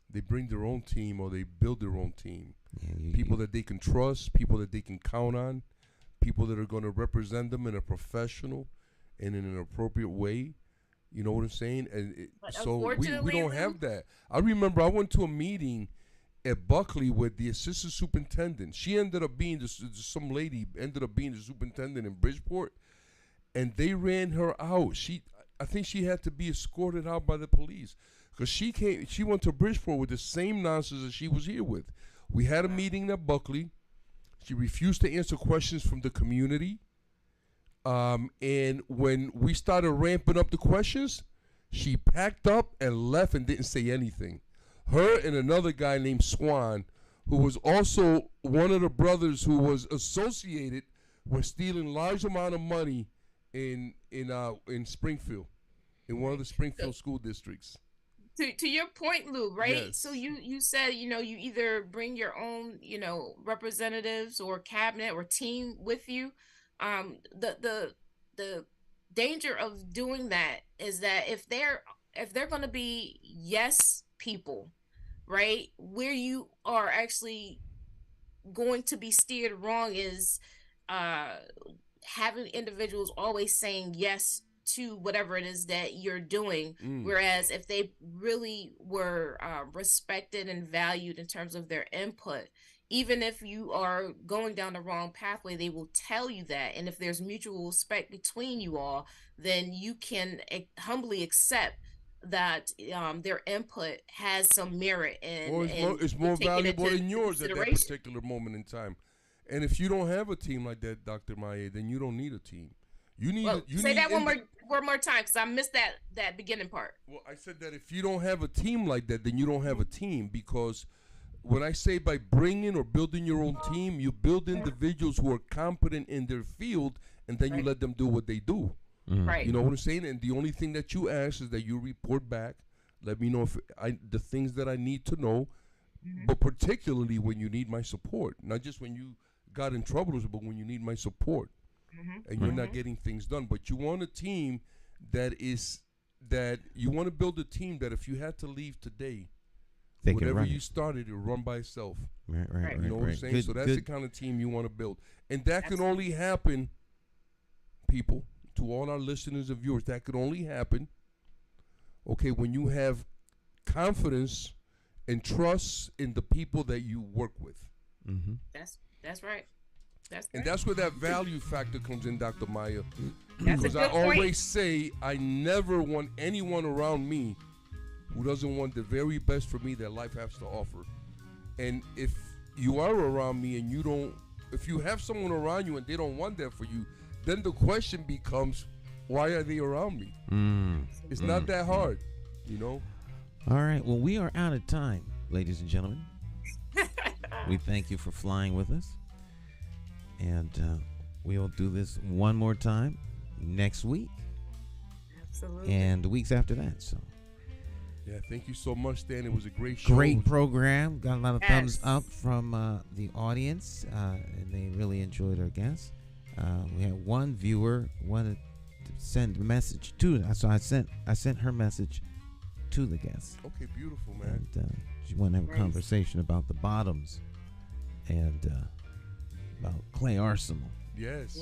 Speaker 5: they bring their own team or they build their own team. People that they can trust, people that they can count on, people that are going to represent them in a professional and in an appropriate way. You know what I'm saying? And so we don't have that. I remember I went to a meeting at Buckley with the assistant superintendent. She ended up being some lady ended up being the superintendent in Bridgeport, and they ran her out. I think she had to be escorted out by the police because she went to Bridgeport with the same nonsense that she was here with. We had a meeting at Buckley. She refused to answer questions from the community. And when we started ramping up the questions, she packed up and left and didn't say anything. Her and another guy named Swan, who was also one of the brothers who was associated with stealing large amount of money in Springfield, in one of the Springfield school districts.
Speaker 6: To your point, Lou, right?
Speaker 5: Yes.
Speaker 6: So you said, you either bring your own, representatives or cabinet or team with you. The danger of doing that is that if they're if they're going to be yes people, right, where you are actually going to be steered wrong is having individuals always saying yes to whatever it is that you're doing. Whereas if they really were respected and valued in terms of their input, even if you are going down the wrong pathway, they will tell you that. And if there's mutual respect between you all, then you can humbly accept that their input has some merit and,
Speaker 5: it's more valuable than yours at that particular moment in time. And if you don't have a team like that, Dr. Maya, then you don't need a team. You need
Speaker 6: say that one more time, because I missed that beginning part.
Speaker 5: Well, I said that if you don't have a team like that, then you don't have a team, because when I say by bringing or building your own team, you build individuals who are competent in their field, and then you let them do what they do.
Speaker 6: Right.
Speaker 5: You know what I'm saying? And the only thing that you ask is that you report back. Let me know if the things that I need to know, but particularly when you need my support. Not just when you got in trouble, but when you need my support. And you're not getting things done. But you want a team that you want to build a team that if you had to leave today, whatever you started, it'll run by itself.
Speaker 4: Right.
Speaker 5: You know what I'm saying?
Speaker 4: Good,
Speaker 5: so that's the kind of team you want to build. And that can only happen, people, to all our listeners and viewers, that could only happen, okay, when you have confidence and trust in the people that you work with.
Speaker 6: That's right.
Speaker 5: And that's where that value factor comes in, Dr. Maya.
Speaker 6: That's
Speaker 5: because I always say I never want anyone around me who doesn't want the very best for me that life has to offer. And if you are around me and if you have someone around you and they don't want that for you, then the question becomes, why are they around me? It's not that hard, you know?
Speaker 4: All right. Well, we are out of time, ladies and gentlemen. We thank you for flying with us. And we'll do this one more time next week.
Speaker 6: Absolutely.
Speaker 4: And the weeks after that. So.
Speaker 5: Yeah, thank you so much, Stan. It was a great show.
Speaker 4: Great program. Got a lot of thumbs up from the audience, and they really enjoyed our guests. We had one viewer wanted to send a message to us, so I sent her message to the guests.
Speaker 5: Okay, beautiful, man.
Speaker 4: And she wanted to have a conversation about the bottoms and about Clay Arsenal.
Speaker 5: Yes.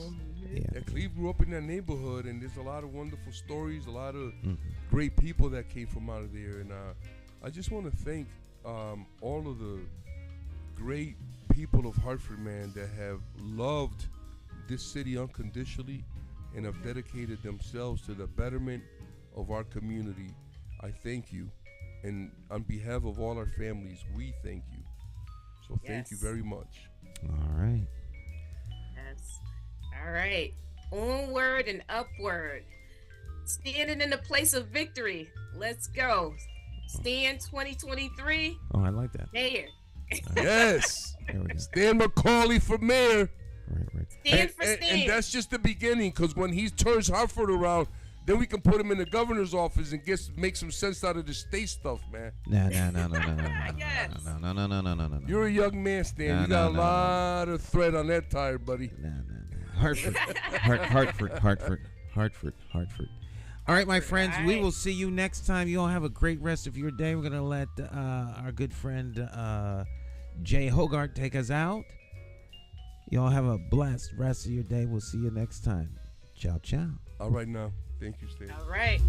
Speaker 4: Yeah.
Speaker 5: Cleve grew up in that neighborhood, and there's a lot of wonderful stories, a lot of great people that came from out of there. And I just want to thank all of the great people of Hartford, man, that have loved this city unconditionally and have dedicated themselves to the betterment of our community. I thank you. And on behalf of all our families, we thank you. So thank you very much.
Speaker 4: All right.
Speaker 6: Yes. All right. Onward and upward. Standing in the place of victory. Let's go. Stand 2023.
Speaker 4: Oh, I like that.
Speaker 6: Mayor.
Speaker 5: Yes.
Speaker 4: There we go.
Speaker 5: Stan McCauley for mayor.
Speaker 4: Right.
Speaker 6: Stand for Stan.
Speaker 5: And that's just the beginning, because when he turns Hartford around, then we can put him in the governor's office and make some sense out of the state stuff, man.
Speaker 4: No.
Speaker 5: You're a young man, Stan. You got a lot of thread on that tire, buddy.
Speaker 4: No. Hartford. All right, my friends, we will see you next time. You all have a great rest of your day. We're going to let our good friend Jay Hogarth take us out. You all have a blessed rest of your day. We'll see you next time. Ciao, ciao.
Speaker 5: All right, now. Thank you, Stan.
Speaker 6: All right.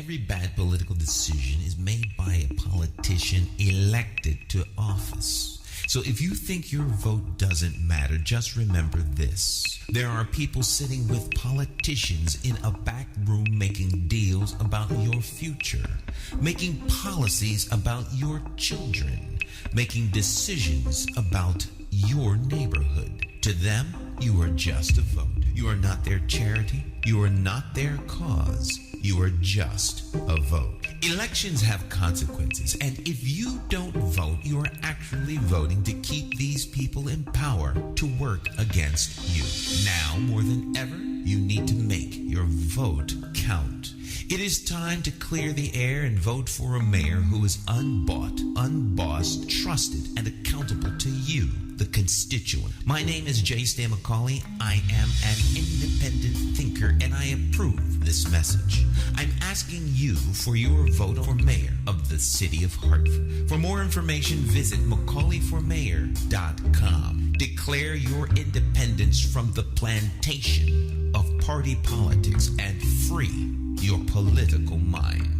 Speaker 3: Every bad political decision is made by a politician elected to office. So if you think your vote doesn't matter, just remember this. There are people sitting with politicians in a back room making deals about your future, making policies about your children, making decisions about your neighborhood. To them, you are just a vote. You are not their charity. You are not their cause. You are just a vote. Elections have consequences, and if you don't vote, you are actually voting to keep these people in power to work against you. Now, more than ever, you need to make your vote count. It is time to clear the air and vote for a mayor who is unbought, unbossed, trusted, and accountable to you, the constituent. My name is J. Stan McCauley. I am an independent thinker, and I approve this message. I'm asking you for your vote for mayor of the city of Hartford. For more information, visit McCauleyformayor.com. Declare your independence from the plantation of party politics and free your political mind.